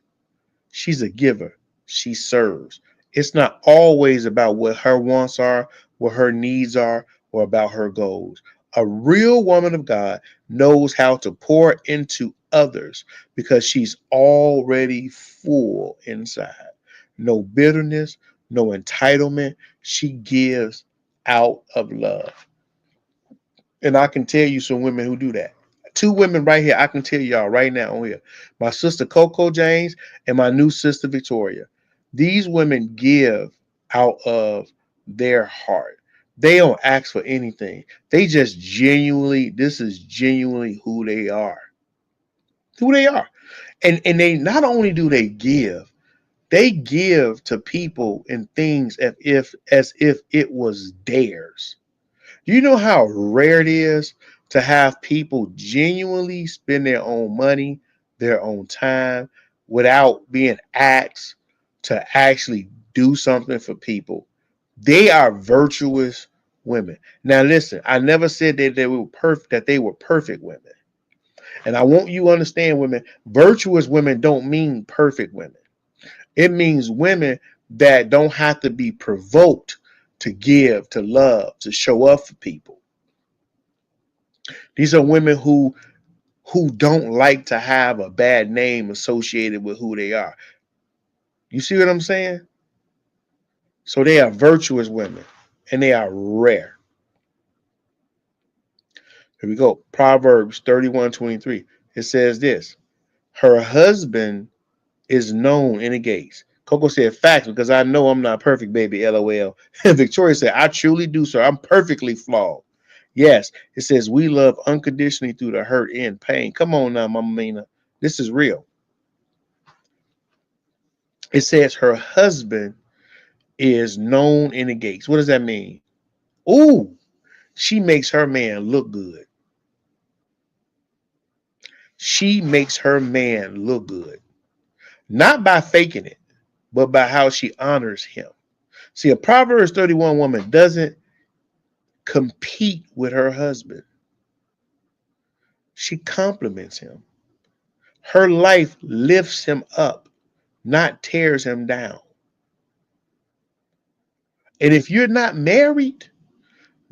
She's a giver. She serves. It's not always about what her wants are, what her needs are, or about her goals. A real woman of God knows how to pour into others because she's already full inside. No bitterness, no entitlement. She gives out of love. And I can tell you some women who do that. Two women right here, I can tell y'all right now on here. My sister Coco James and my new sister Victoria. These women give out of their heart. They don't ask for anything. They just genuinely, this is genuinely who they are. Who they are. And they not only do they give to people and things as if it was theirs. Do you know how rare it is to have people genuinely spend their own money, their own time, without being asked to actually do something for people? They are virtuous women. Now, listen, I never said that they were perfect, that they were perfect women. And I want you to understand, women, virtuous women don't mean perfect women. It means women that don't have to be provoked to give, to love, to show up for people. These are women who don't like to have a bad name associated with who they are. You see what I'm saying? So they are virtuous women and they are rare. Here we go. Proverbs 31:23. It says this. Her husband is known in the gates. Coco said facts because I know I'm not perfect, baby. LOL. And Victoria said, I truly do, sir. I'm perfectly flawed. Yes, it says we love unconditionally through the hurt and pain. Come on now, Mama Mina. This is real. It says her husband is known in the gates. What does that mean? Ooh, she makes her man look good. She makes her man look good. Not by faking it, but by how she honors him. See, a Proverbs 31 woman doesn't compete with her husband. She compliments him. Her life lifts him up, not tears him down. And if you're not married,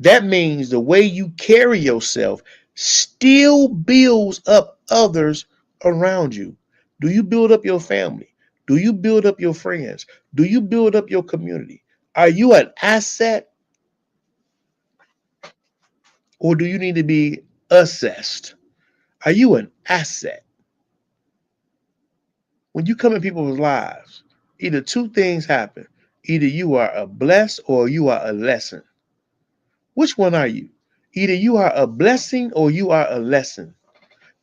that means the way you carry yourself still builds up others around you. Do you build up your family? Do you build up your friends? Do you build up your community? Are you an asset or do you need to be assessed? Are you an asset? When you come in people's lives, either two things happen. Either you are a bless or you are a lesson. Which one are you? Either you are a blessing or you are a lesson.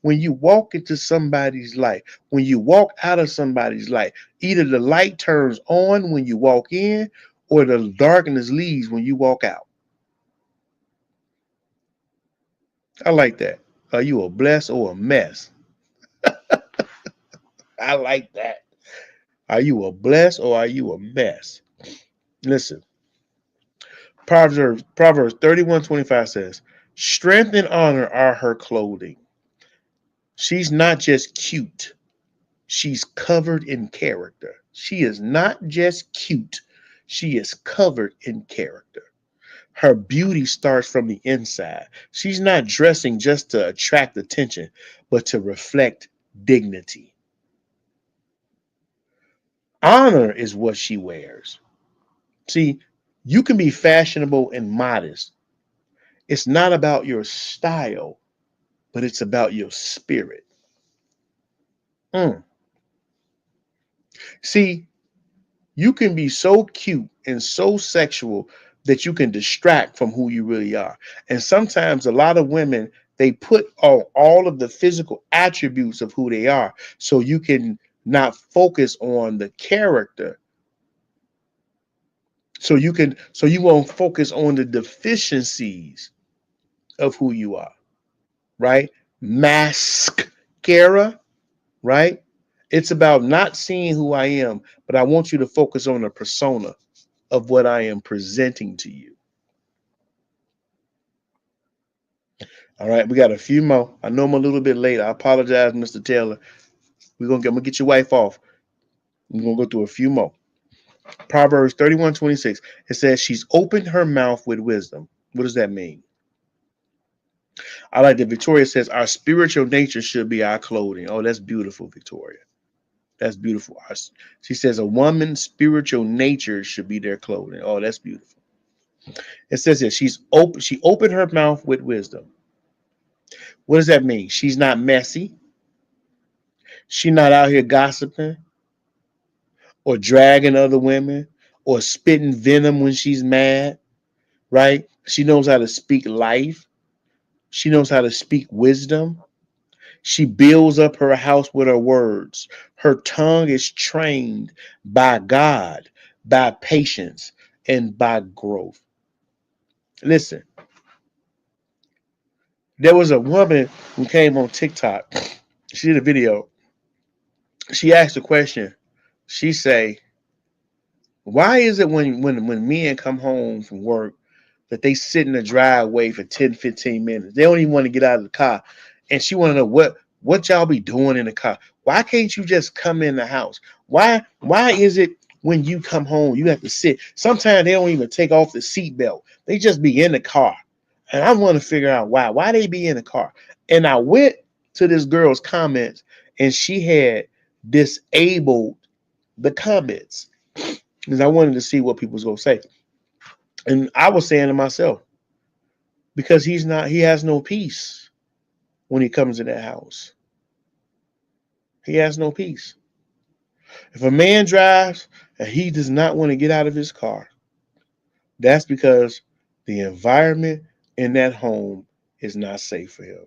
When you walk into somebody's life, when you walk out of somebody's life, either the light turns on when you walk in or the darkness leaves when you walk out. I like that. Are you a bless or a mess? I like that. Are you a bless or are you a mess? Listen, Proverbs 31:25 says, strength and honor are her clothing. She's not just cute. She's covered in character. She is not just cute. She is covered in character. Her beauty starts from the inside. She's not dressing just to attract attention, but to reflect dignity. Honor is what she wears. See, you can be fashionable and modest. It's not about your style, but it's about your spirit. Mm. See, you can be so cute and so sexual that you can distract from who you really are. And sometimes a lot of women, they put all of the physical attributes of who they are so you can not focus on the character. So you won't focus on the deficiencies of who you are, right? Mascara, right? It's about not seeing who I am, but I want you to focus on the persona of what I am presenting to you. All right, we got a few more. I know I'm a little bit late. I apologize, Mr. Taylor. I'm gonna get your wife off. We're gonna go through a few more. Proverbs 31:26. It says, she's opened her mouth with wisdom. What does that mean? I like that Victoria says, our spiritual nature should be our clothing. Oh, that's beautiful, Victoria. That's beautiful. She says, a woman's spiritual nature should be their clothing. Oh, that's beautiful. It says here, she opened her mouth with wisdom. What does that mean? She's not messy. She's not out here gossiping or dragging other women or spitting venom when she's mad, right? She knows how to speak life. She knows how to speak wisdom. She builds up her house with her words. Her tongue is trained by God, by patience, and by growth. Listen, there was a woman who came on TikTok. She did a video. She asked a question. She say, why is it when men come home from work that they sit in the driveway for 10, 15 minutes? They don't even want to get out of the car. And she want to know what y'all be doing in the car. Why can't you just come in the house? Why is it when you come home you have to sit? Sometimes they don't even take off the seatbelt. They just be in the car. And I want to figure out why they be in the car. And I went to this girl's comments and she had disabled the comments because I wanted to see what people was going to say. And I was saying to myself, because he has no peace when he comes in that house. He has no peace. If a man drives and he does not want to get out of his car, that's because the environment in that home is not safe for him.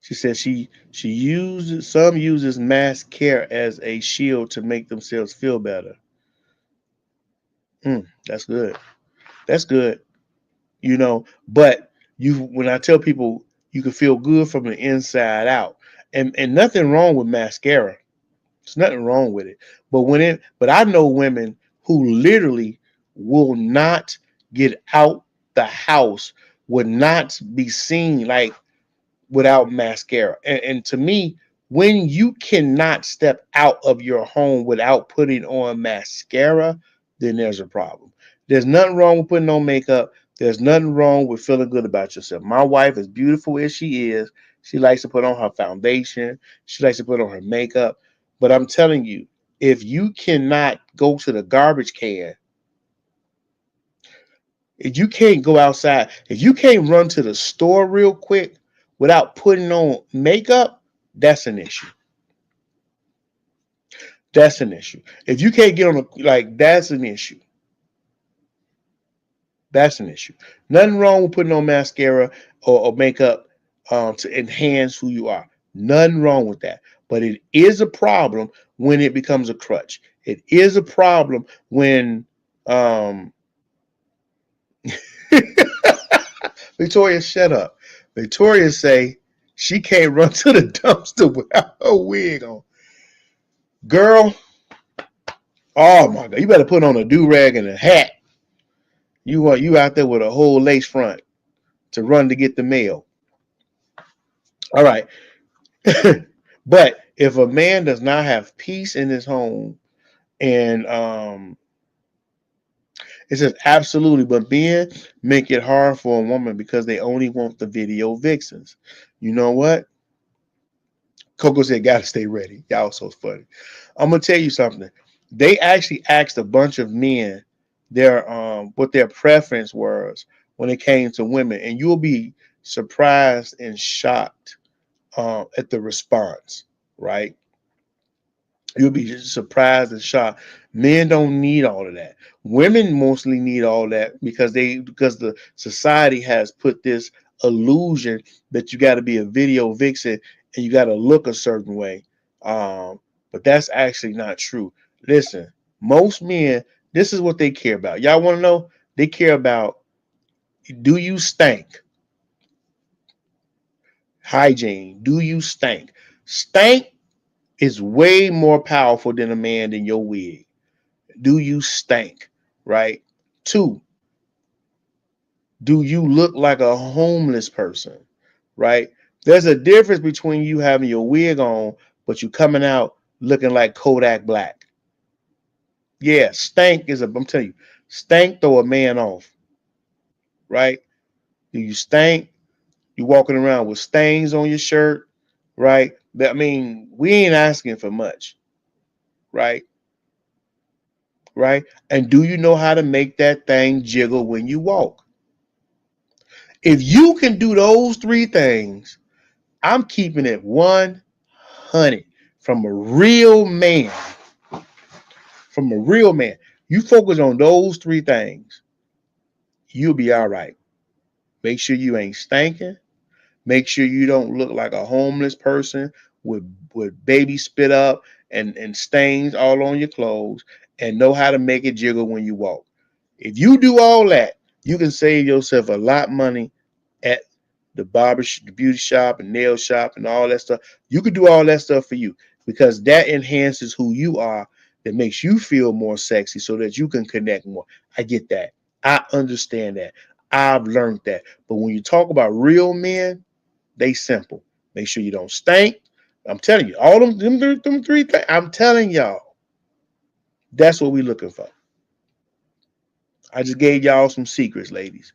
She said some uses mascara as a shield to make themselves feel better. That's good. That's good. But when I tell people you can feel good from the inside out, and nothing wrong with mascara. There's nothing wrong with it. But I know women who literally will not get out the house, would not be seen like without mascara. And to me, when you cannot step out of your home without putting on mascara, then there's a problem. There's nothing wrong with putting on makeup. There's nothing wrong with feeling good about yourself. My wife, as beautiful as she is, she likes to put on her foundation. She likes to put on her makeup. But I'm telling you, if you cannot go to the garbage can, if you can't go outside, if you can't run to the store real quick without putting on makeup, that's an issue. That's an issue. If you can't get on that's an issue. That's an issue. Nothing wrong with putting on mascara or makeup to enhance who you are. Nothing wrong with that. But it is a problem when it becomes a crutch. It is a problem when Victoria, shut up. Victoria say she can't run to the dumpster without her wig on. Girl, Oh my God, you better put on a do rag and a hat. You out there with a whole lace front to run to get the mail. All right. But if a man does not have peace in his home, and it says absolutely, but men make it hard for a woman because they only want the video vixens. You know what? Coco said, "Gotta stay ready." Y'all so funny. I'm gonna tell you something. They actually asked a bunch of men their what their preference was when it came to women, and you'll be surprised and shocked at the response. Right? You'll be surprised and shocked. Men don't need all of that. Women mostly need all that because the society has put this illusion that you got to be a video vixen and you got to look a certain way. But that's actually not true. Listen, most men, this is what they care about. Y'all want to know? They care about, do you stink? Hygiene. Do you stink? Stank is way more powerful than a man than your wig. Do you stink? Right? Two, do you look like a homeless person? Right? There's a difference between you having your wig on, but you coming out looking like Kodak Black. Yeah, stank is I'm telling you, stank throw a man off. Right? Do you stink? You walking around with stains on your shirt, right? I mean, we ain't asking for much, right? Right? And do you know how to make that thing jiggle when you walk? If you can do those three things, I'm keeping it 100 from a real man. From a real man. You focus on those three things, you'll be all right. Make sure you ain't stinking. Make sure you don't look like a homeless person with baby spit up and stains all on your clothes, and know how to make it jiggle when you walk. If you do all that, you can save yourself a lot of money at the beauty shop and nail shop and all that stuff. You could do all that stuff for you because that enhances who you are. That makes you feel more sexy so that you can connect more. I get that. I understand that. I've learned that. But when you talk about real men, they simple. Make sure you don't stink. I'm telling you, all them three things. I'm telling y'all, that's what we're looking for. I just gave y'all some secrets, ladies.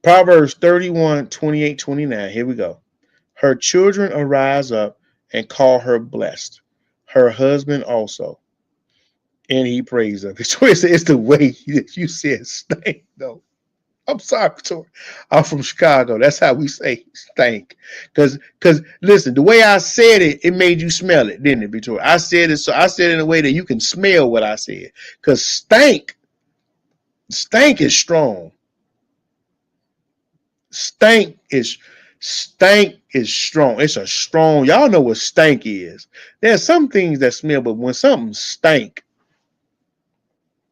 Proverbs 31, 28, 29. Here we go. Her children arise up and call her blessed. Her husband also. And he prays her. So it's the way that you said stink, though. I'm sorry, Victoria. I'm from Chicago. That's how we say stink. Because listen, the way I said it, it made you smell it, didn't it, Victoria? I said it in a way that you can smell what I said. Because stank is strong. Stank is stank is strong. It's a strong. Y'all know what stank is. There's some things that smell, but when something stank,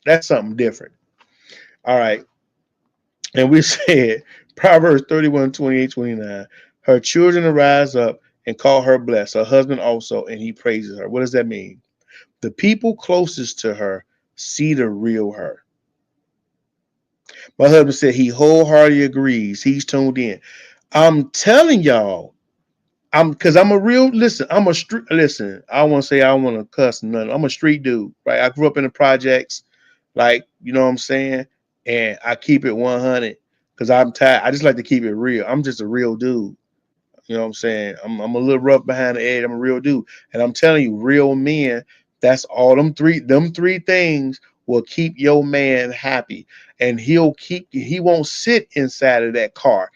that's something different. All right. And we said Proverbs 31, 28, 29. Her children arise up and call her blessed, her husband also, and he praises her. What does that mean? The people closest to her see the real her. My husband said he wholeheartedly agrees. He's tuned in. I'm telling y'all, because I'm a real listen. I'm a street listen. I don't want to say I don't want to cuss nothing. I'm a street dude, right? I grew up in the projects, like you know what I'm saying, and I keep it 100 because I'm tired. I just like to keep it real. I'm just a real dude. You know what I'm saying? I'm a little rough behind the edge. I'm a real dude, and I'm telling you, real men. That's all them three things will keep your man happy, and he won't sit inside of that car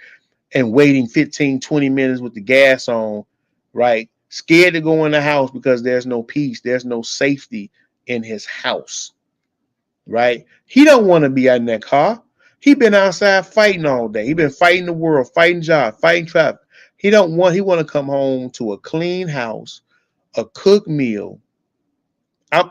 and waiting 15, 20 minutes with the gas on, right? Scared to go in the house because there's no peace, there's no safety in his house, right? He don't want to be out in that car. He been outside fighting all day. He been fighting the world, fighting jobs, fighting traffic. He want to come home to a clean house, a cooked meal. I'm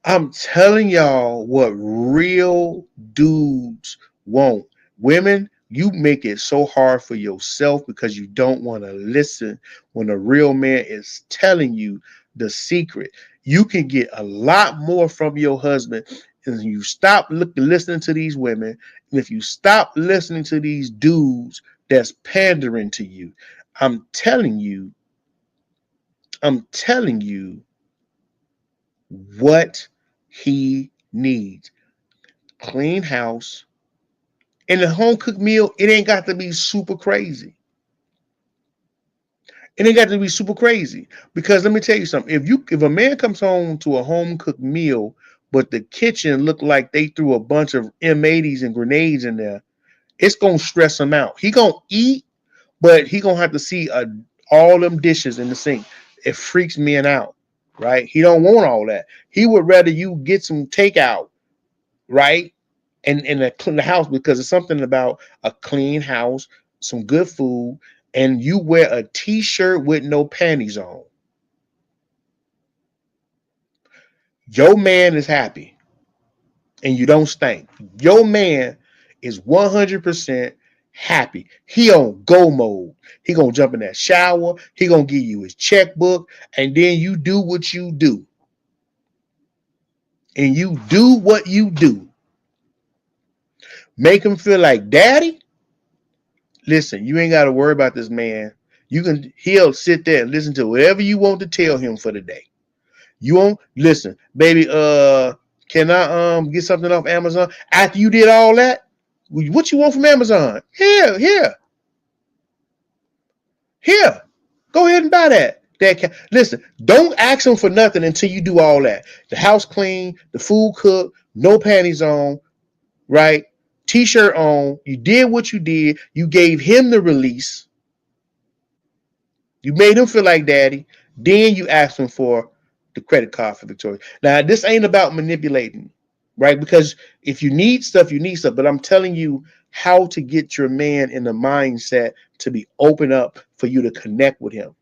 I'm telling y'all what real dudes want. Women, you make it so hard for yourself because you don't want to listen when a real man is telling you the secret. You can get a lot more from your husband if you stop listening to these women, and if you stop listening to these dudes that's pandering to you. I'm telling you, I'm telling you what he needs. Clean house. And the home cooked meal, it ain't got to be super crazy. It ain't got to be super crazy. Because let me tell you something. If a man comes home to a home cooked meal, but the kitchen looked like they threw a bunch of M80s and grenades in there, it's gonna stress him out. He gonna eat, but he gonna have to see all them dishes in the sink. It freaks men out, right? He don't want all that. He would rather you get some takeout, right? And clean the house, because it's something about a clean house, some good food, and you wear a t-shirt with no panties on. Your man is happy and you don't stink. Your man is 100% happy. He on go mode. He gonna jump in that shower. He gonna give you his checkbook, and then you do what you do. And you do what you do. Make him feel like daddy. Listen, you ain't got to worry about this man. He'll sit there and listen to whatever you want to tell him for the day. You won't listen, baby. Can I get something off Amazon after you did all that? What you want from Amazon? Here. Go ahead and buy that. Listen, don't ask him for nothing until you do all that. The house clean, the food cooked, no panties on, right? T-shirt on. You did what you did. You gave him the release. You made him feel like daddy. Then you asked him for the credit card for Victoria. Now, this ain't about manipulating, right? Because if you need stuff, you need stuff. But I'm telling you how to get your man in the mindset to be open up for you to connect with him.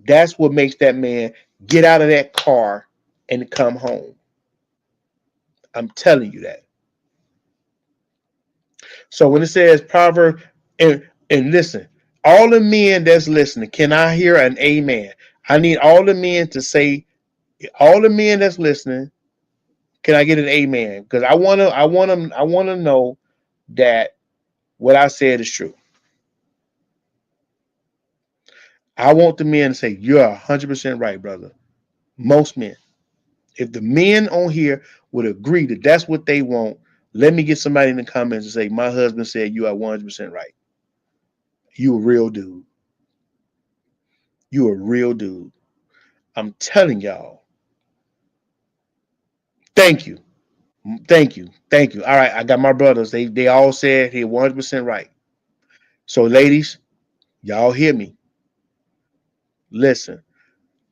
That's what makes that man get out of that car and come home. I'm telling you that. So when it says proverb, and listen, all the men that's listening, can I hear an amen? I need all the men to say, all the men that's listening, can I get an amen? Because I want to know that what I said is true. I want the men to say, you're 100% right, brother. Most men. If the men on here would agree that that's what they want, let me get somebody in the comments and say, my husband said you are 100% right. You a real dude. You a real dude. I'm telling y'all. Thank you. Thank you. Thank you. All right. I got my brothers. They all said he 100% right. So, ladies, y'all hear me. Listen,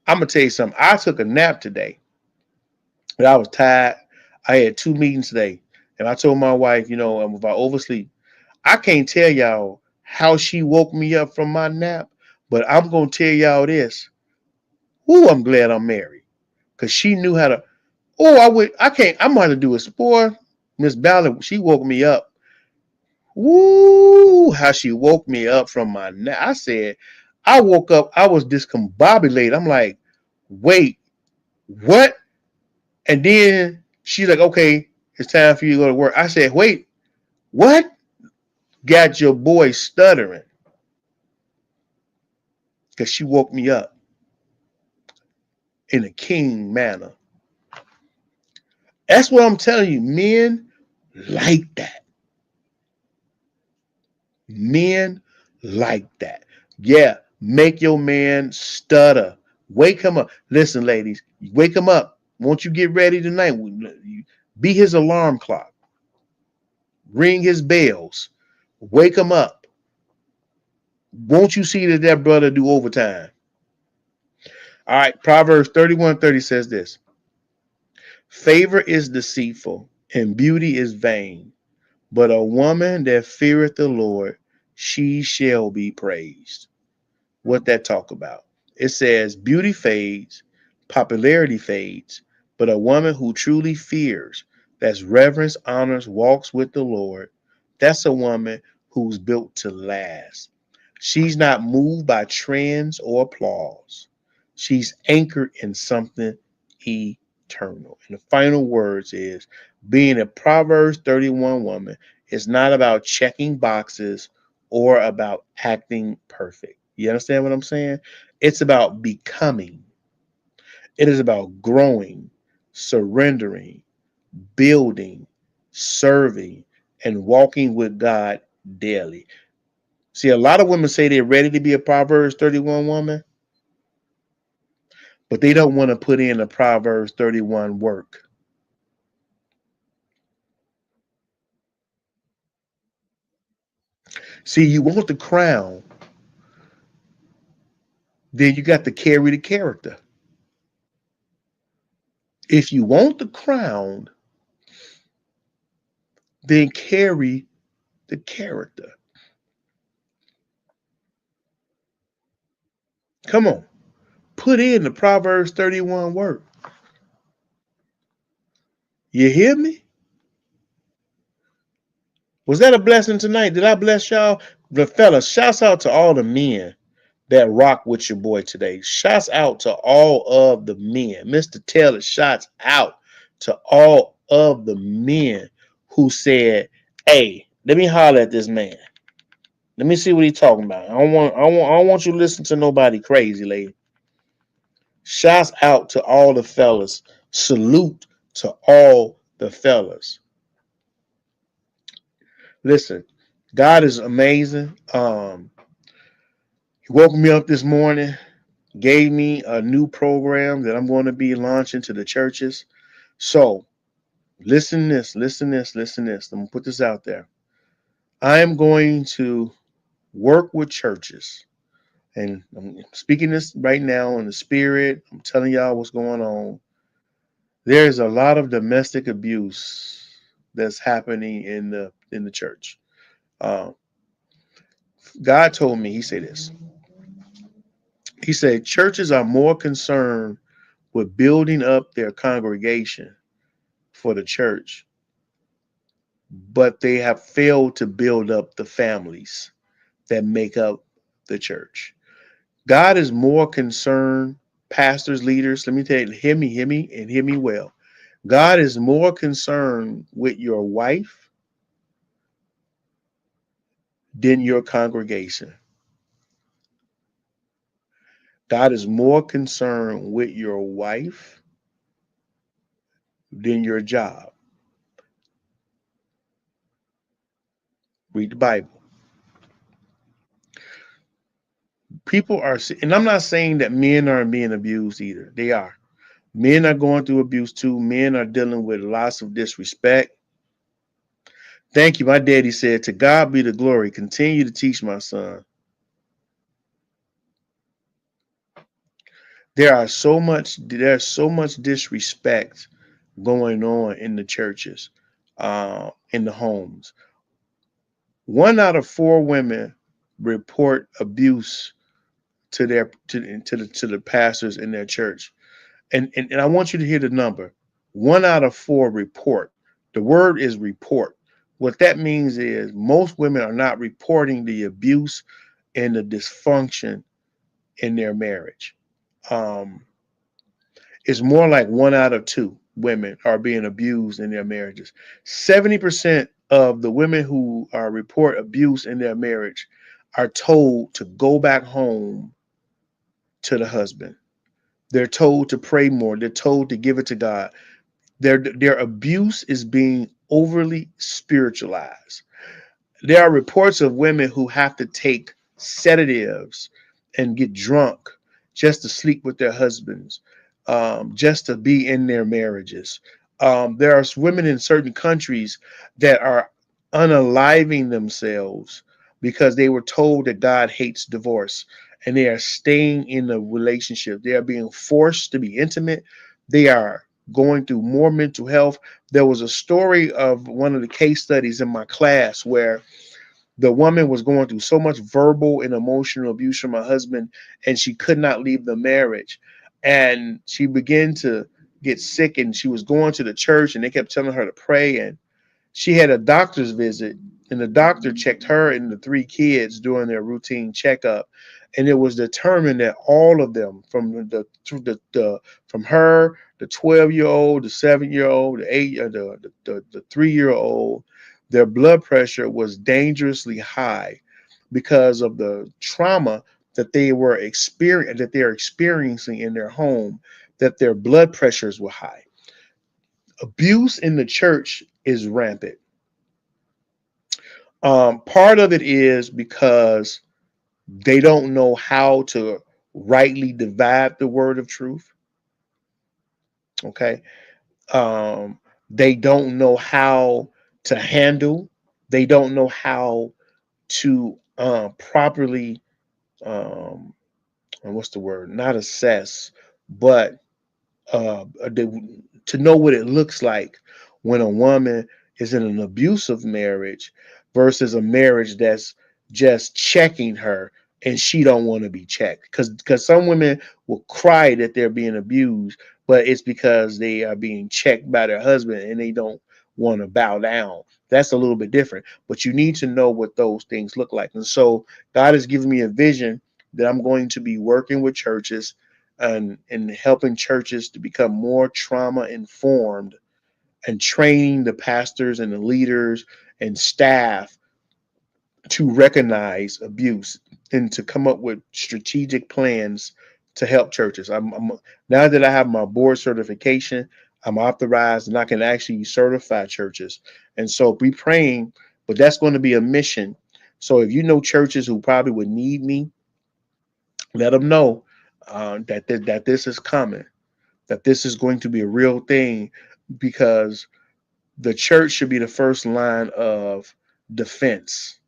I'm going to tell you something. I took a nap today, but I was tired. I had 2 meetings today. And I told my wife, if I oversleep, I can't tell y'all how she woke me up from my nap, but I'm going to tell y'all this. Ooh, I'm glad I'm married. Because she knew how to. Oh, I'm going to do a sport. Miss Ballard, she woke me up. Ooh, how she woke me up from my nap. I said, I woke up, I was discombobulated. I'm like, wait, what? And then she's like, okay, it's time for you to go to work. I said, wait, what? Got your boy stuttering. Because she woke me up in a king manner. That's what I'm telling you. Men like that. Men like that. Yeah, make your man stutter. Wake him up. Listen, ladies, wake him up. Won't you get ready tonight? Be his alarm clock. Ring his bells. Wake him up. Won't you see that brother do overtime? All right, Proverbs 31:30 says this. Favor is deceitful and beauty is vain, but a woman that feareth the Lord, she shall be praised. What that talk about? It says beauty fades, popularity fades, but a woman who truly fears, that's reverence, honors, walks with the Lord, that's a woman who's built to last. She's not moved by trends or applause. She's anchored in something eternal. And the final words is being a Proverbs 31 woman is not about checking boxes or about acting perfect. You understand what I'm saying? It's about becoming. It is about growing, surrendering, building, serving, and walking with God daily. See, a lot of women say they're ready to be a Proverbs 31 woman, but they don't want to put in the Proverbs 31 work. See, you want the crown, then you got to carry the character. If you want the crown, then carry the character. Come on, put in the Proverbs 31 work. You hear me? Was that a blessing tonight? Did I bless y'all? The fellas, shouts out to all the men that rock with your boy today. Shouts out to all of the men. Mr. Taylor, shouts out to all of the men who said, hey, let me holler at this man. Let me see what he's talking about. I don't want you to listen to nobody crazy, lady. Shouts out to all the fellas. Salute to all the fellas. Listen, God is amazing. He woke me up this morning, gave me a new program that I'm going to be launching to the churches. So listen this. I'm going to put this out there. I am going to work with churches. And I'm speaking this right now in the spirit. I'm telling y'all what's going on. There's a lot of domestic abuse that's happening in the church. Uh, God told me, he said this. He said churches are more concerned with building up their congregation for the church, but they have failed to build up the families that make up the church. God is more concerned, pastors, leaders, let me tell you, hear me, and hear me well. God is more concerned with your wife than your congregation. God is more concerned with your wife than your job. Read the Bible. People are, and I'm not saying that men aren't being abused either. They are. Men are going through abuse too. Men are dealing with lots of disrespect. Thank you. My daddy said, to God be the glory. Continue to teach my son. There's so much disrespect going on in the churches, in the homes. 1 out of 4 women report abuse to the pastors in their church. And I want you to hear the number. 1 out of 4 report. The word is report. What that means is most women are not reporting the abuse and the dysfunction in their marriage. It's more like 1 out of 2 women are being abused in their marriages. 70% of the women who report abuse in their marriage are told to go back home to the husband. They're told to pray more. They're told to give it to God. Their abuse is being overly spiritualized. There are reports of women who have to take sedatives and get drunk just to sleep with their husbands, just to be in their marriages. There are women in certain countries that are unaliving themselves because they were told that God hates divorce, and they are staying in the relationship. They are being forced to be intimate. They are going through more mental health. There was a story of one of the case studies in my class where the woman was going through so much verbal and emotional abuse from her husband, and she could not leave the marriage. And she began to get sick, and she was going to the church, and they kept telling her to pray. And she had a doctor's visit, and the doctor checked her and the 3 kids during their routine checkup. and it was determined that all of them, from from her, the 12-year old, the 7-year old, the 8, the 3-year old, their blood pressure was dangerously high because of the trauma that they're experiencing in their home, that their blood pressures were high. Abuse in the church is rampant. Part of it is because they don't know how to rightly divide the word of truth. Okay. Um, they don't know how to handle, they don't know how to properly, um, and what's the word? Not assess, but they, to know what it looks like when a woman is in an abusive marriage versus a marriage that's just checking her and she don't want to be checked, because some women will cry that they're being abused, but it's because they are being checked by their husband and they don't want to bow down. That's a little bit different, but you need to know what those things look like. And so God has given me a vision that I'm going to be working with churches and helping churches to become more trauma informed, and training the pastors and the leaders and staff to recognize abuse and to come up with strategic plans to help churches. Now that I have my board certification, I'm authorized and I can actually certify churches. And so be praying, but that's going to be a mission. So if you know churches who probably would need me, let them know that this is coming, that this is going to be a real thing, because the church should be the first line of defense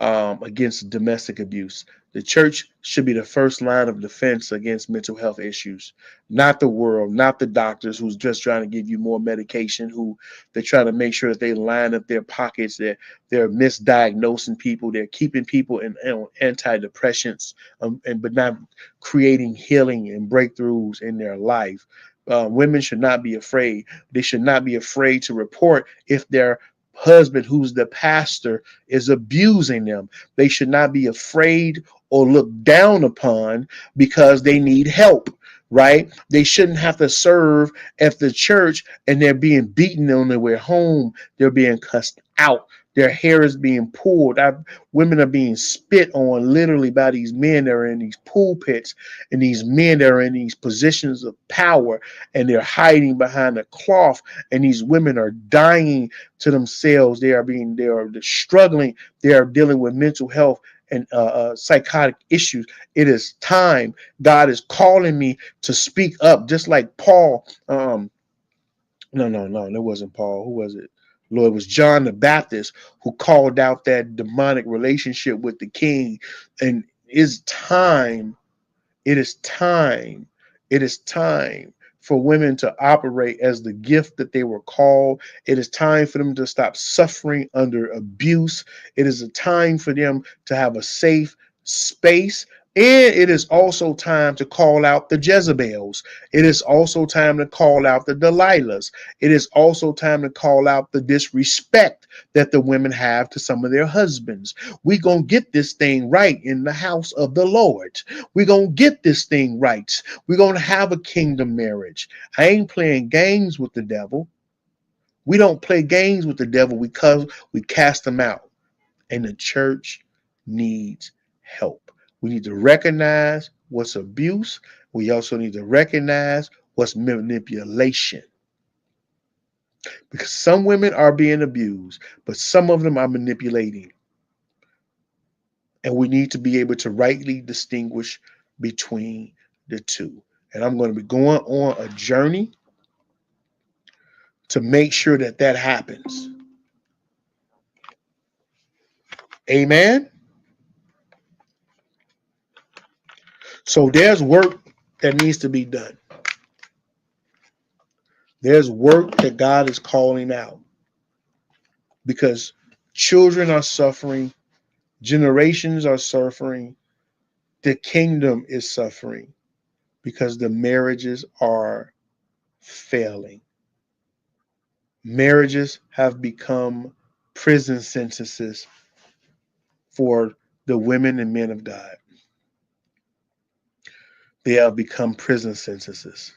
against domestic abuse. The church should be the first line of defense against mental health issues, not the world, not the doctors who's just trying to give you more medication, who they're trying to make sure that they line up their pockets, that they're misdiagnosing people, they're keeping people in antidepressants, and but not creating healing and breakthroughs in their life. Women should not be afraid. They should not be afraid to report if their husband, who's the pastor, is abusing them. They should not be afraid or looked down upon because they need help, right? They shouldn't have to serve at the church and they're being beaten on their way home. They're being cussed out. Their hair is being pulled. Women are being spit on literally by these men that are in these pulpits, and these men that are in these positions of power, and they're hiding behind a cloth, and these women are dying to themselves. They are struggling. They are dealing with mental health and psychotic issues. It is time. God is calling me to speak up, just like Paul. No, it wasn't Paul. Who was it? Lord, it was John the Baptist who called out that demonic relationship with the king. And it's time. It is time. It is time for women to operate as the gift that they were called. It is time for them to stop suffering under abuse. It is a time for them to have a safe space. And it is also time to call out the Jezebels. It is also time to call out the Delilahs. It is also time to call out the disrespect that the women have to some of their husbands. We're going to get this thing right in the house of the Lord. We're going to get this thing right. We're going to have a kingdom marriage. I ain't playing games with the devil. We don't play games with the devil because we cast him out. And the church needs help. We need to recognize what's abuse. We also need to recognize what's manipulation. Because some women are being abused, but some of them are manipulating. And we need to be able to rightly distinguish between the two. And I'm going to be going on a journey to make sure that that happens. Amen. So there's work that needs to be done. There's work that God is calling out, because children are suffering, generations are suffering, the kingdom is suffering because the marriages are failing. Marriages have become prison sentences for the women and men of God. They have become prison sentences,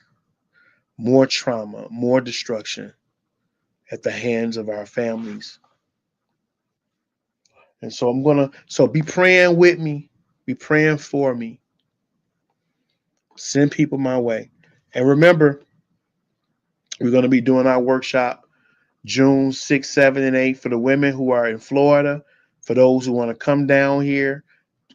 more trauma, more destruction at the hands of our families. And so so be praying with me, be praying for me, send people my way. And remember, we're going to be doing our workshop June 6th, 7th, and 8th for the women who are in Florida. For those who want to come down here,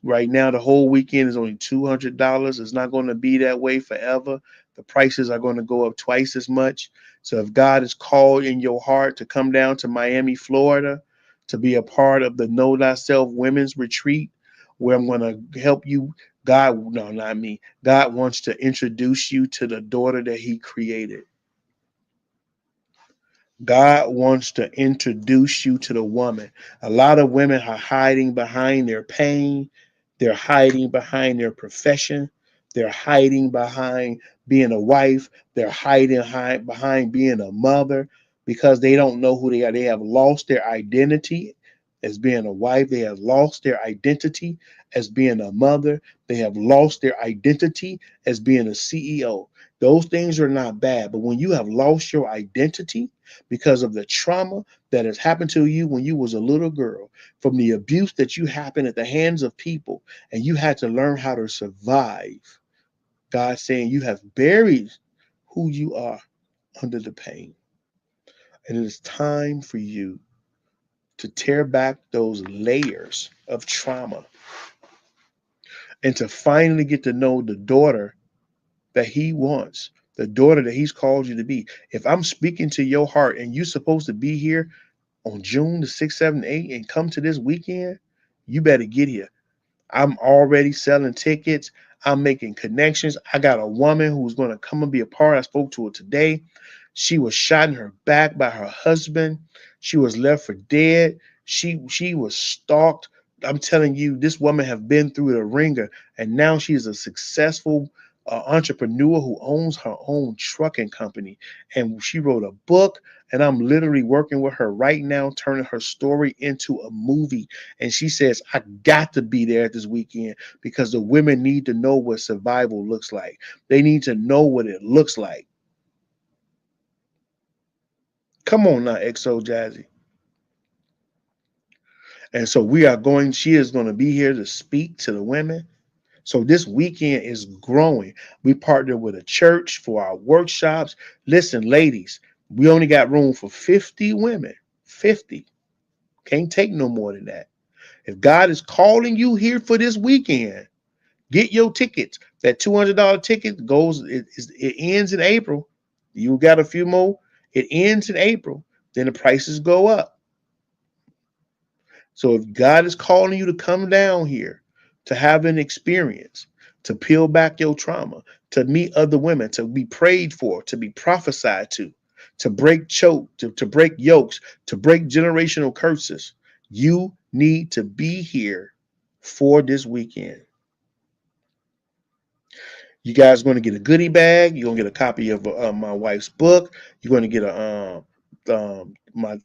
right now, the whole weekend is only $200. It's not going to be that way forever. The prices are going to go up twice as much. So if God has called in your heart to come down to Miami, Florida, to be a part of the Know Thyself Women's Retreat, where I'm going to help you, God, no, not me. God wants to introduce you to the daughter that He created. God wants to introduce you to the woman. A lot of women are hiding behind their pain. They're hiding behind their profession. They're hiding behind being a wife. They're hiding behind being a mother because they don't know who they are. They have lost their identity as being a wife. They have lost their identity as being a mother. They have lost their identity as being a CEO. Those things are not bad. But when you have lost your identity, because of the trauma that has happened to you when you was a little girl, from the abuse that you happened at the hands of people, and you had to learn how to survive. God saying you have buried who you are under the pain. And it is time for you to tear back those layers of trauma and to finally get to know the daughter that He wants, the daughter that He's called you to be. If I'm speaking to your heart and you're supposed to be here on June the 6th, 7th, 8th and come to this weekend, you better get here. I'm already selling tickets. I'm making connections. I got a woman who's going to come and be a part. I spoke to her today. She was shot in her back by her husband. She was left for dead. She was stalked. I'm telling you, this woman have been through the ringer, and now she's a successful entrepreneur who owns her own trucking company. And she wrote a book, and I'm literally working with her right now, turning her story into a movie. And she says, I got to be there this weekend because the women need to know what survival looks like. They need to know what it looks like. Come on now, XO Jazzy. And so she is going to be here to speak to the women. So this weekend is growing. We partner with a church for our workshops. Listen, ladies, we only got room for 50 women. 50. Can't take no more than that. If God is calling you here for this weekend, get your tickets. That $200 ticket it ends in April. You got a few more. It ends in April. Then the prices go up. So if God is calling you to come down here to have an experience, to peel back your trauma, to meet other women, to be prayed for, to be prophesied to break to break yokes, to break generational curses, you need to be here for this weekend. You guys are going to get a goodie bag. You're going to get a copy of my wife's book. You're going to get my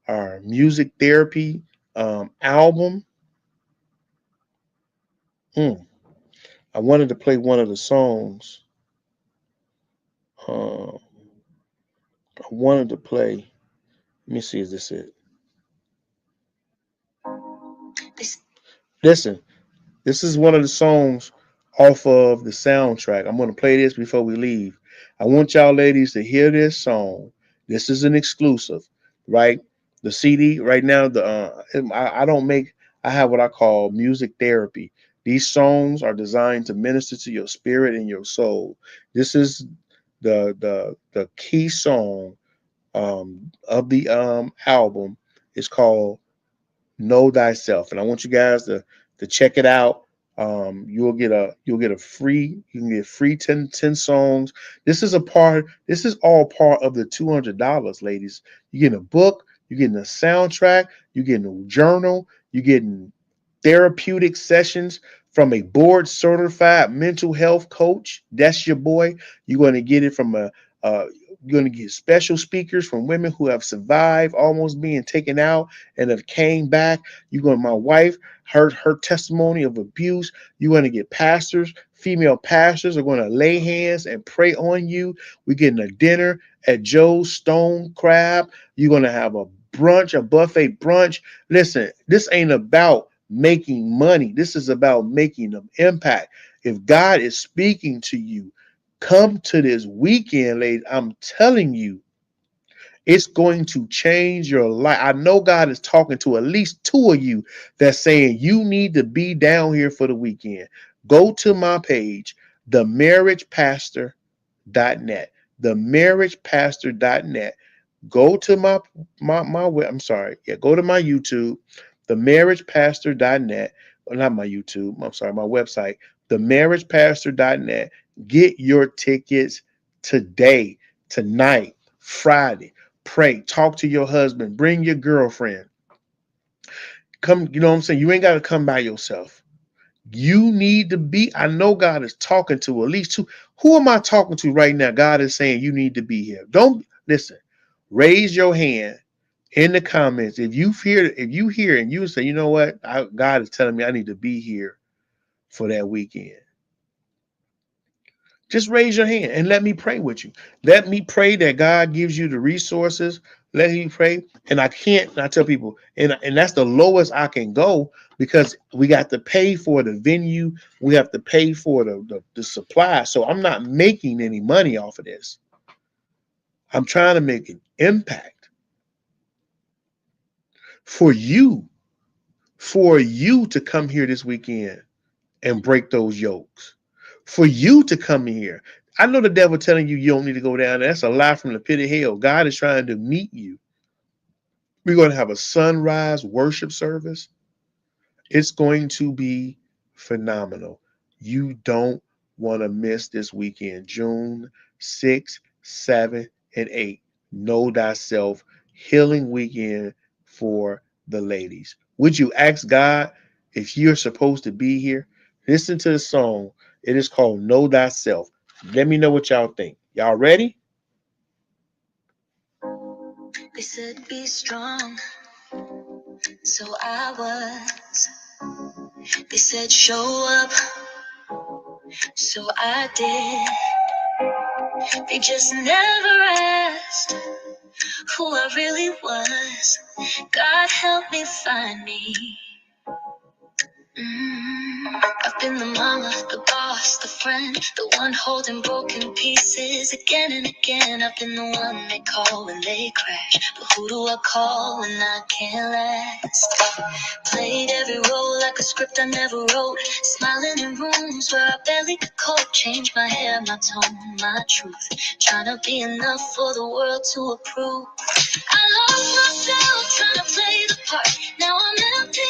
our music therapy album. I wanted to play one of the songs. I wanted to play. Let me see. Is this it? Listen, this is one of the songs off of the soundtrack. I'm going to play this before we leave. I want y'all ladies to hear this song. This is an exclusive, right? The CD right now. I don't make. I have what I call music therapy. These songs are designed to minister to your spirit and your soul. This is the key song of the album. Is called Know Thyself, and I want you guys to check it out. You'll get a free, you can get free 10 songs. This is all part of the $200, ladies. You're getting a book, you're getting a soundtrack, you're getting a journal, you're getting therapeutic sessions from a board certified mental health coach. That's your boy. You're going to get it from Uh, you're going to get special speakers from women who have survived almost being taken out and have came back. You're going, my wife heard her testimony of abuse. You're going to get pastors, female pastors are going to lay hands and pray on you. We're getting a dinner at Joe's Stone Crab. You're going to have a brunch, a buffet brunch. Listen, this ain't about making money. This is about making an impact. If God is speaking to you, come to this weekend, ladies. I'm telling you, it's going to change your life. I know God is talking to at least two of you that's saying you need to be down here for the weekend. Go to my page, themarriagepastor.net. Themarriagepastor.net. Go to my web. I'm sorry. Yeah, go to my YouTube, themarriagepastor.net. Well, not my YouTube. I'm sorry, my website, themarriagepastor.net. Get your tickets today, tonight, Friday. Pray, talk to your husband, bring your girlfriend. Come, you know what I'm saying? You ain't got to come by yourself. You need to be. I know God is talking to at least two. Who am I talking to right now? God is saying you need to be here. Don't listen. Raise your hand in the comments if you hear and you say, you know what, God is telling me I need to be here for that weekend. Just raise your hand and let me pray with you. Let me pray that God gives you the resources. Let me pray. And I tell people, and that's the lowest I can go because we got to pay for the venue. We have to pay for the supply. So I'm not making any money off of this. I'm trying to make an impact for you to come here this weekend and break those yokes. For you to come here. I know the devil telling you don't need to go down there. That's a lie from the pit of hell. God is trying to meet you. We're going to have a sunrise worship service. It's going to be phenomenal. You don't want to miss this weekend. June 6th, 7th, and 8th. Know Thyself Healing Weekend for the ladies. Would you ask God if you're supposed to be here? Listen to the song. It is called Know Thyself. Let me know what y'all think. Y'all ready? They said be strong, so I was. They said show up, so I did. They just never asked who I really was. God help me find me. I've been the mama, the boss, the friend, the one holding broken pieces again and again. I've been the one they call when they crash, but who do I call when I can't last? Played every role like a script I never wrote, smiling in rooms where I barely could cope. Changed my hair, my tone, my truth, trying to be enough for the world to approve. I lost myself trying to play the part. Now I'm empty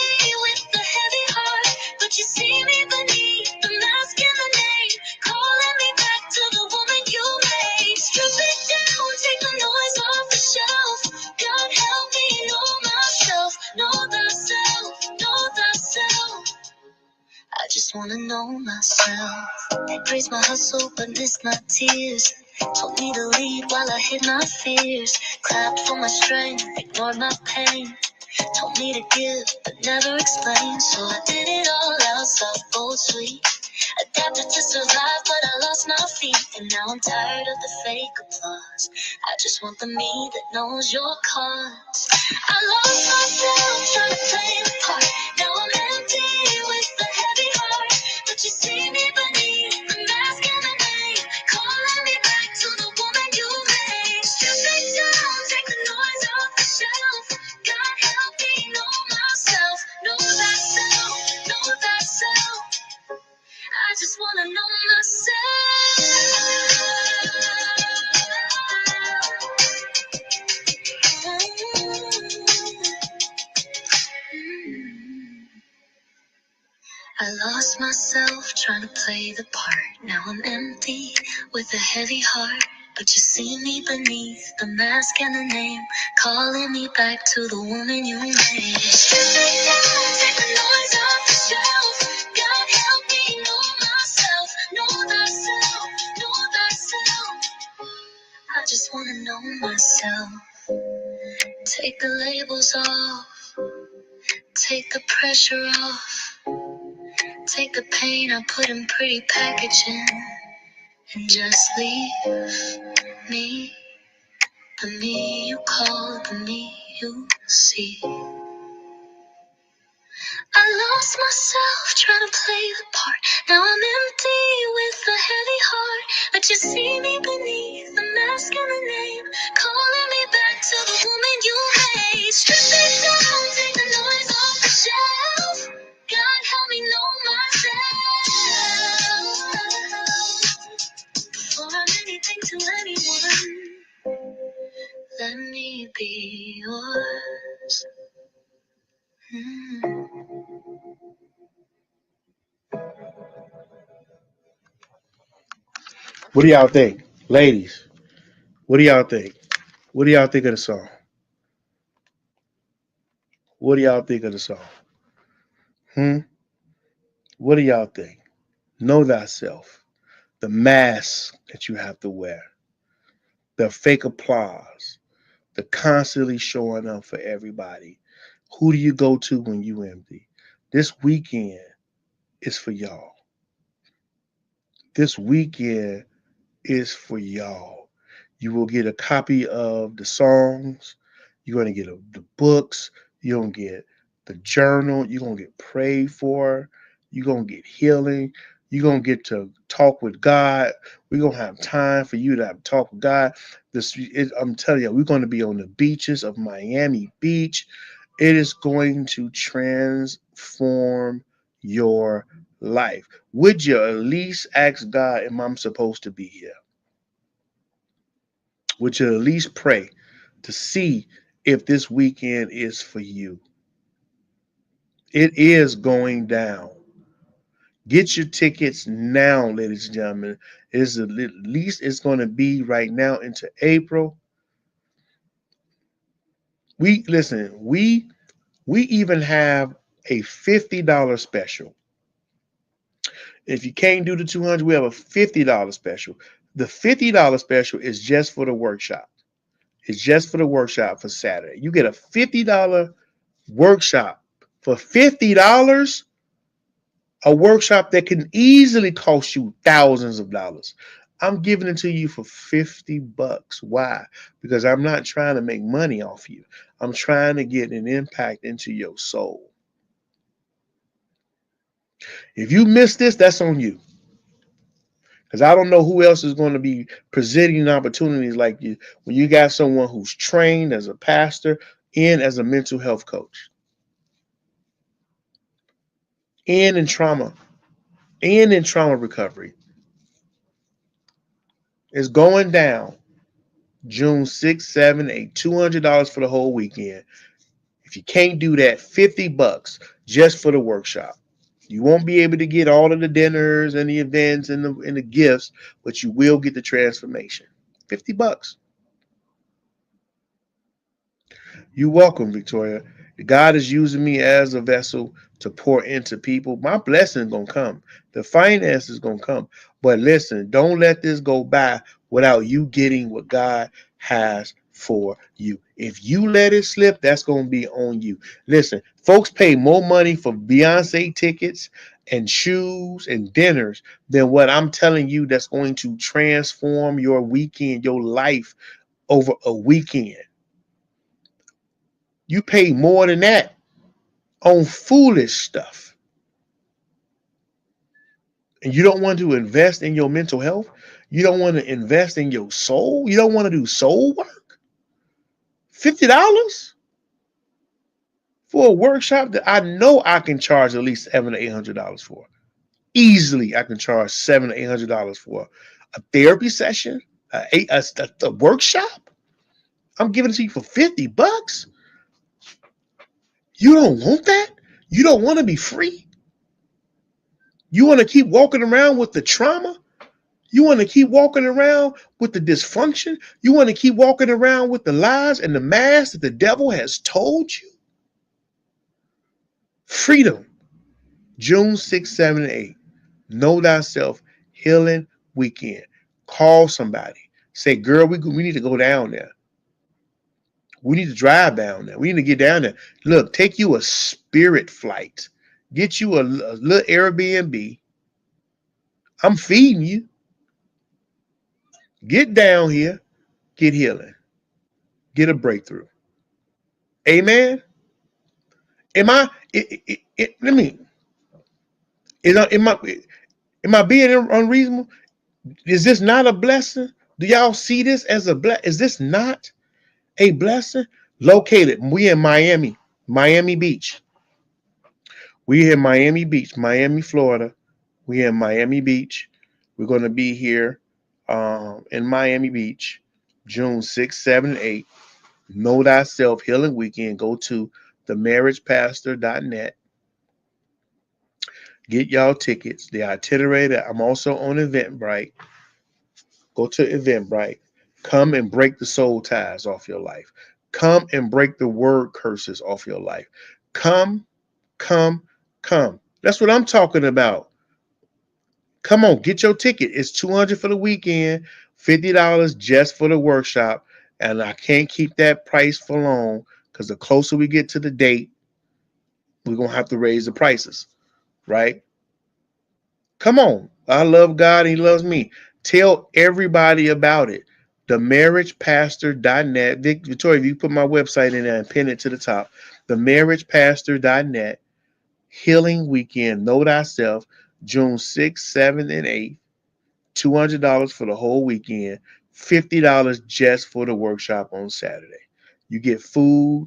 with the heavy heart. But you see me beneath the mask and the name, calling me back to the woman you made. Strip it down, take the noise off the shelf. God help me know myself, know thyself, know thyself. I just wanna know myself. They praise my hustle but miss my tears. Told me to lead while I hid my fears. Clapped for my strength, ignored my pain. Told me to give but never explained. So I did it all out, soft, bold, sweet. Adapted to survive but I lost my feet. And now I'm tired of the fake applause. I just want the me that knows your cause. I lost myself trying to play the part. Now I'm empty with the heavy heart. But you see me beneath the mask and the name, calling me back to the woman you made. Strip it down, take the noise off the shelf. God help me know myself, know thyself, know thyself. I just wanna know myself. I lost myself trying to play the part. Now I'm empty with a heavy heart. But you see me beneath the mask and the name, calling me back to the woman you made. Strip it down, take the noise off the shelf. God help me know myself, know thyself, know thyself. Take the labels off, take the pressure off, take the pain I put in pretty packaging, and just leave me, the me you call, the me you see. I lost myself trying to play the part. Now I'm empty with a heavy heart. But you see me beneath the mask and the name, calling me back to the woman you made. Strip it down, take the noise off the shelf. God help me know myself. Before I'm anything to anyone, let me be yours. What do y'all think? Ladies, what do y'all think? What do y'all think of the song? What do y'all think of the song? Hmm? What do y'all think? Know thyself. The mask that you have to wear. The fake applause. The constantly showing up for everybody. Who do you go to when you empty? This weekend is for y'all. This weekend is for y'all. You will get a copy of the songs. You're going to get the books. You're going to get the journal. You're going to get prayed for. You're going to get healing. You're going to get to talk with God. We're going to have time for you to have talk with God. I'm telling you, we're going to be on the beaches of Miami Beach. It is going to transform your life. Would you at least ask God, am I supposed to be here? Would you at least pray to see if this weekend is for you? It is going down. Get your tickets now, ladies and gentlemen. It's at least it's going to be right now into April. We even have a $50 special. If you can't do the 200, we have a $50 special. The $50 special is just for the workshop. It's just for the workshop for Saturday. You get a $50 workshop for $50, a workshop that can easily cost you thousands of dollars. I'm giving it to you for $50. Why? Because I'm not trying to make money off you. I'm trying to get an impact into your soul. If you miss this, that's on you. Because I don't know who else is going to be presenting opportunities like you when you got someone who's trained as a pastor and as a mental health coach and in trauma recovery. It's going down June 6th, 7th, 8th, $200 for the whole weekend. If you can't do that, $50 just for the workshop. You won't be able to get all of the dinners and the events and the gifts, but you will get the transformation. $50. You're welcome, Victoria. God is using me as a vessel to pour into people. My blessing is going to come. The finance is going to come. But listen, don't let this go by without you getting what God has for you. If you let it slip, that's going to be on you. Listen, folks pay more money for Beyonce tickets and shoes and dinners than what I'm telling you that's going to transform your weekend, your life over a weekend. You pay more than that on foolish stuff. And you don't want to invest in your mental health. You don't want to invest in your soul. You don't want to do soul work. $50 for a workshop that I know I can charge at least $700 to $800 for. Easily, I can charge $700 to $800 for a therapy session, a workshop. I'm giving it to you for $50. You don't want that? You don't want to be free? You want to keep walking around with the trauma? You want to keep walking around with the dysfunction? You want to keep walking around with the lies and the masks that the devil has told you? Freedom, June 6th, 7th, and 8th. Know thyself, healing weekend. Call somebody. Say, girl, we need to go down there. We need to drive down there. We need to get down there. Look, take you a Spirit flight. Get you a little Airbnb. I'm feeding you. Get down here. Get healing. Get a breakthrough. Amen. Am I? Let me. Am I being unreasonable? Is this not a blessing? Do y'all see this as a blessing? Is this not a blessing? Located. We in Miami, Miami Beach. We in Miami Beach, Miami, Florida. We in Miami Beach. We're going to be here in Miami Beach, June 6th, 7th, 8th. Know Thyself Healing Weekend. Go to themarriagepastor.net. Get y'all tickets. The itinerary. I'm also on Eventbrite. Go to Eventbrite. Come and break the soul ties off your life. Come and break the word curses off your life. Come, come, come. That's what I'm talking about. Come on, get your ticket. It's $200 for the weekend, $50 just for the workshop. And I can't keep that price for long because the closer we get to the date, we're going to have to raise the prices, right? Come on. I love God. He loves me. Tell everybody about it. TheMarriagePastor.net. Victoria, if you put my website in there and pin it to the top, TheMarriagePastor.net. Healing Weekend. Know Thyself. June 6th, 7th, and 8th. $200 for the whole weekend. $50 just for the workshop on Saturday. You get food.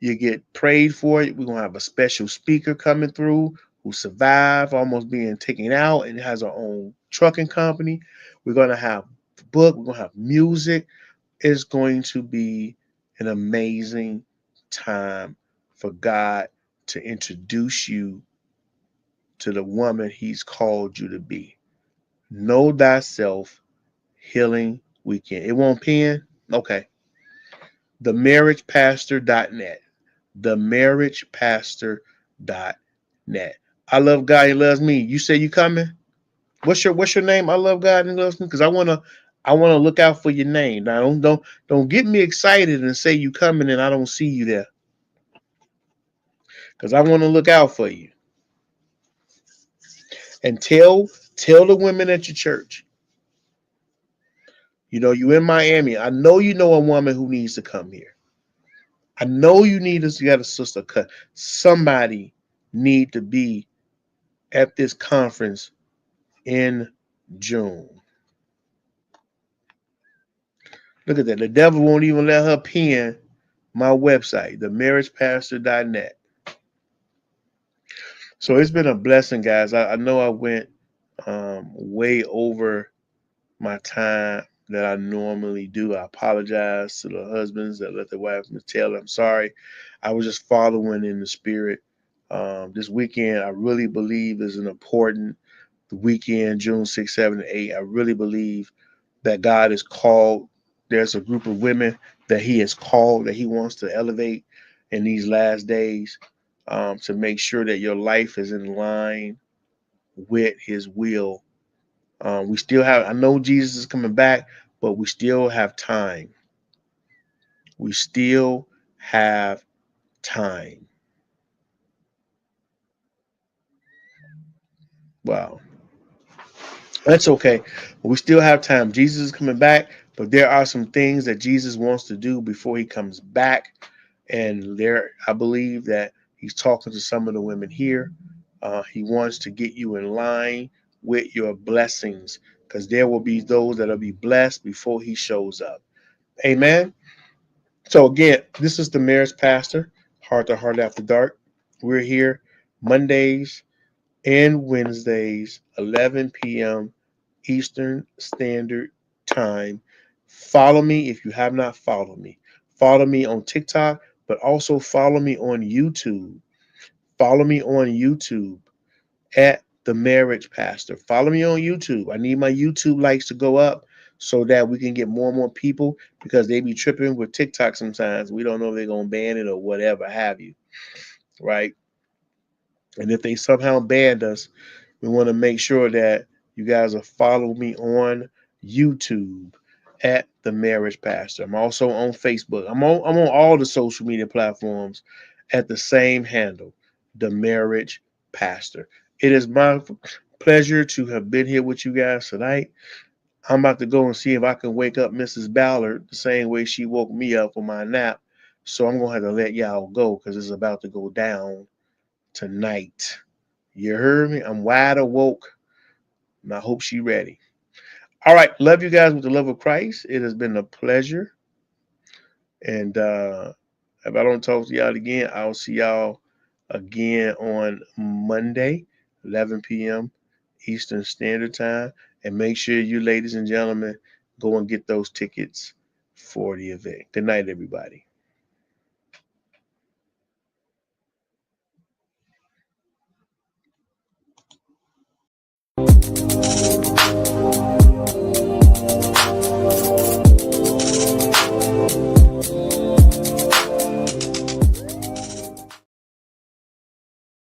You get prayed for. We're going to have a special speaker coming through who survived almost being taken out and has our own trucking company. We're going to have the book. We're going to have music. It's going to be an amazing time for God to introduce you to the woman he's called you to be. Know Thyself Healing Weekend. It won't pin? Okay. TheMarriagePastor.net. TheMarriagePastor.net. I love God. He loves me. You say you coming? What's your name? I love God and he loves me because I wanna look out for your name. Now don't get me excited and say you coming and I don't see you there because I want to look out for you. And tell the women at your church. You know you in Miami. I know you know a woman who needs to come here. I know you got a sister cut. Somebody need to be at this conference in June. Look at that. The devil won't even let her pin my website, themarriagepastor.net. So it's been a blessing, guys. I know I went way over my time that I normally do. I apologize to the husbands that let their wives tell them I'm sorry. I was just following in the spirit. This weekend, I really believe is an important weekend, June 6th, 7th, and 8th. I really believe that God is called. There's a group of women that he has called that he wants to elevate in these last days to make sure that your life is in line with his will. We still have, I know Jesus is coming back, but we still have time. We still have time. Wow. That's okay. But we still have time. Jesus is coming back, but there are some things that Jesus wants to do before he comes back. And there, I believe that he's talking to some of the women here. He wants to get you in line with your blessings because there will be those that will be blessed before he shows up. Amen. So again, this is the Marriage Pastor, Heart to Heart After Dark. We're here Mondays and Wednesdays, 11 p.m. Eastern Standard Time. Follow me if you have not followed me. Follow me on TikTok, but also follow me on YouTube. Follow me on YouTube at The Marriage Pastor. Follow me on YouTube. I need my YouTube likes to go up so that we can get more and more people because they be tripping with TikTok sometimes. We don't know if they're going to ban it or whatever have you, right? And if they somehow banned us, we want to make sure that you guys are following me on YouTube. at the Marriage Pastor. I'm also on Facebook. I'm on all the social media platforms at the same handle, the Marriage Pastor. It is my pleasure to have been here with you guys tonight. I'm about to go and see if I can wake up Mrs. Ballard the same way she woke me up from my nap. So I'm gonna have to let y'all go because it's about to go down tonight. You heard me? I'm wide awoke, and I hope she ready. All right, love you guys with the love of Christ. It has been a pleasure, and if I don't talk to y'all again, I'll see y'all again on Monday, 11 p.m. Eastern Standard Time. And make sure you, ladies and gentlemen, go and get those tickets for the event. Good night, everybody.